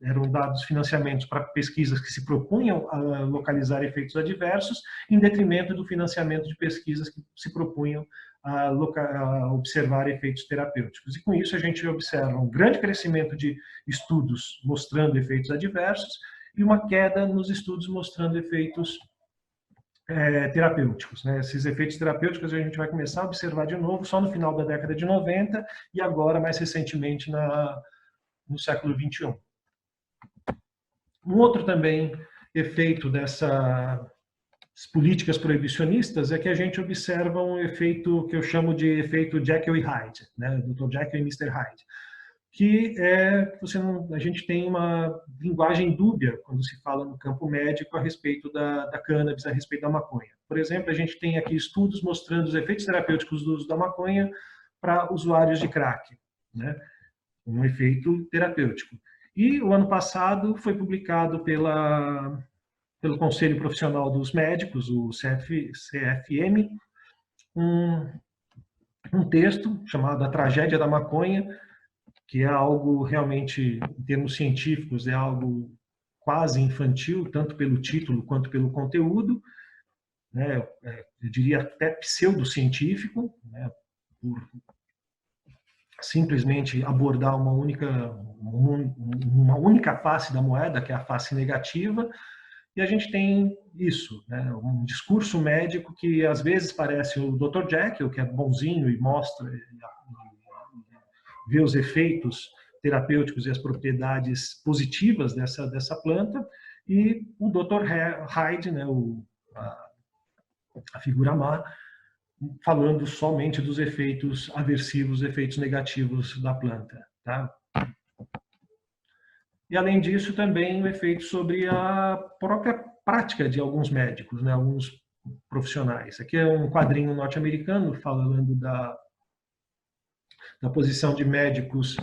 eram dados financiamentos para pesquisas que se propunham a localizar efeitos adversos, em detrimento do financiamento de pesquisas que se propunham a observar efeitos terapêuticos. E com isso a gente observa um grande crescimento de estudos mostrando efeitos adversos e uma queda nos estudos mostrando efeitos terapêuticos. Né? Esses efeitos terapêuticos a gente vai começar a observar de novo só no final da década de 90 e agora, mais recentemente, no século 21. Um outro também efeito dessas políticas proibicionistas é que a gente observa um efeito que eu chamo de efeito Jekyll e Hyde, né? Dr. Jekyll e Mr. Hyde, que a gente tem uma linguagem dúbia quando se fala no campo médico a respeito da cannabis, a respeito da maconha. Por exemplo, a gente tem aqui estudos mostrando os efeitos terapêuticos do uso da maconha para usuários de crack, né? Um efeito terapêutico. E o ano passado foi publicado pelo Conselho Profissional dos Médicos, o CFM, um texto chamado A Tragédia da Maconha, que é algo realmente, em termos científicos, é algo quase infantil, tanto pelo título quanto pelo conteúdo, né? Eu diria até pseudocientífico, né? Por simplesmente abordar uma única face da moeda, que é a face negativa, e a gente tem isso, né? Um discurso médico que às vezes parece o Dr. Jekyll, que é bonzinho e mostra, vê os efeitos terapêuticos e as propriedades positivas dessa planta, e o Dr. Hyde, né? A figura má, falando somente dos efeitos aversivos, efeitos negativos da planta. Tá? E, além disso, também o efeito sobre a própria prática de alguns médicos, né, alguns profissionais. Aqui é um quadrinho norte-americano falando da posição de médicos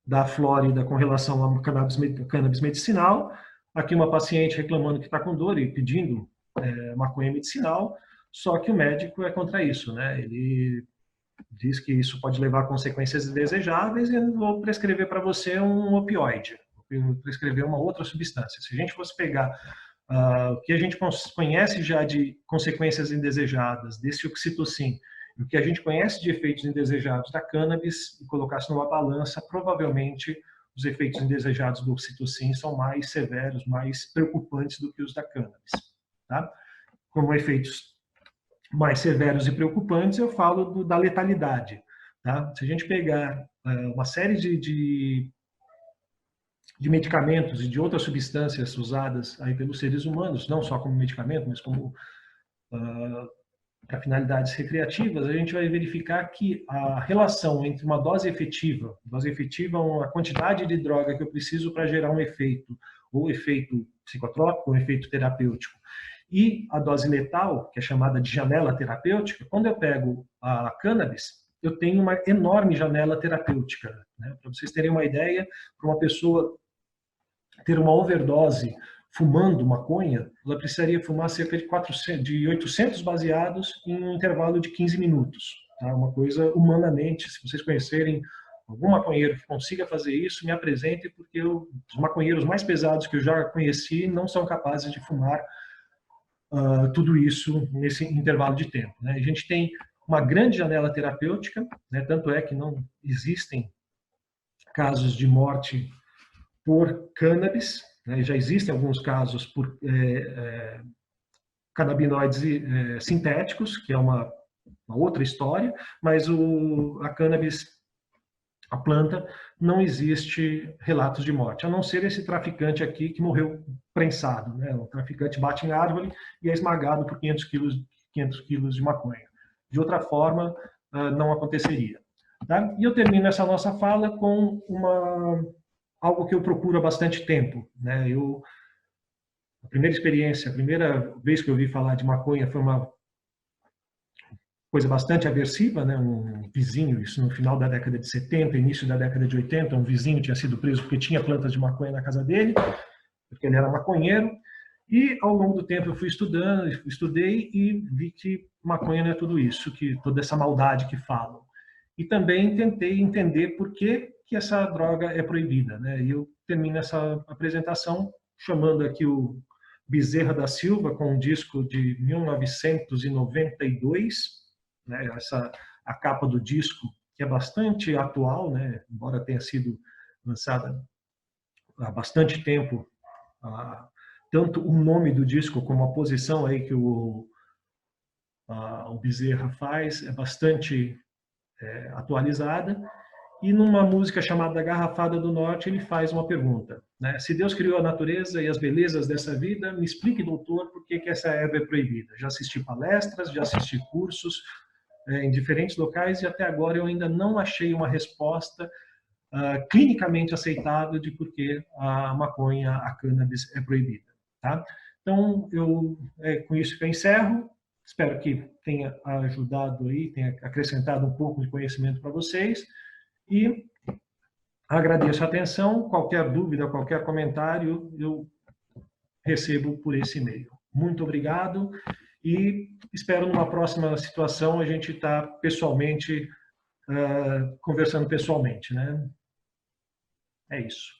da Flórida com relação ao cannabis medicinal. Aqui uma paciente reclamando que está com dor e pedindo maconha medicinal, só que o médico é contra isso, né? Ele diz que isso pode levar a consequências indesejáveis e eu vou prescrever para você um opioide, vou prescrever uma outra substância. Se a gente fosse pegar o que a gente conhece já de consequências indesejadas desse oxitocin, o que a gente conhece de efeitos indesejados da cannabis e colocasse numa balança, provavelmente os efeitos indesejados do oxitocin são mais severos, mais preocupantes do que os da cannabis. Tá? Como efeitos mais severos e preocupantes, eu falo da letalidade. Tá? Se a gente pegar uma série de medicamentos e de outras substâncias usadas aí pelos seres humanos, não só como medicamento, mas como para finalidades recreativas, a gente vai verificar que a relação entre uma dose efetiva é a quantidade de droga que eu preciso para gerar um efeito, ou efeito psicotrópico, ou efeito terapêutico, e a dose letal, que é chamada de janela terapêutica, quando eu pego a cannabis, eu tenho uma enorme janela terapêutica. Né? Para vocês terem uma ideia, para uma pessoa ter uma overdose fumando maconha, ela precisaria fumar cerca de 800 baseados em um intervalo de 15 minutos. Tá? Uma coisa humanamente, se vocês conhecerem algum maconheiro que consiga fazer isso, me apresente, porque os maconheiros mais pesados que eu já conheci não são capazes de fumar tudo isso nesse intervalo de tempo. Né? A gente tem uma grande janela terapêutica, né? Tanto é que não existem casos de morte por cannabis, né? Já existem alguns casos por canabinoides sintéticos, que é uma outra história, mas a cannabis, a planta, não existe relatos de morte, a não ser esse traficante aqui que morreu prensado. Né? O traficante bate em árvore e é esmagado por 500 quilos de maconha. De outra forma, não aconteceria. Tá? E eu termino essa nossa fala com algo que eu procuro há bastante tempo. Né? A primeira vez que eu ouvi falar de maconha foi uma coisa bastante aversiva, né? Um vizinho, isso no final da década de 70, início da década de 80, um vizinho tinha sido preso porque tinha plantas de maconha na casa dele, porque ele era maconheiro, e ao longo do tempo eu fui estudando, estudei e vi que maconha não é tudo isso, que toda essa maldade que falam. E também tentei entender por que essa droga é proibida, né? E eu termino essa apresentação chamando aqui o Bezerra da Silva com um disco de 1992, né? A capa do disco, que é bastante atual, né? Embora tenha sido lançada há bastante tempo, tanto o nome do disco como a posição aí que o Bezerra faz é bastante atualizada. E numa música chamada Garrafada do Norte, ele faz uma pergunta. Né? Se Deus criou a natureza e as belezas dessa vida, me explique, doutor, por que essa erva é proibida. Já assisti palestras, já assisti cursos em diferentes locais e até agora eu ainda não achei uma resposta clinicamente aceitável de por que a maconha, a cannabis é proibida. Tá? Então, com isso que eu encerro. Espero que tenha ajudado aí, tenha acrescentado um pouco de conhecimento para vocês. E agradeço a atenção. Qualquer dúvida, qualquer comentário, eu recebo por esse e-mail. Muito obrigado e espero numa próxima situação a gente estar pessoalmente, conversando pessoalmente, né? É isso.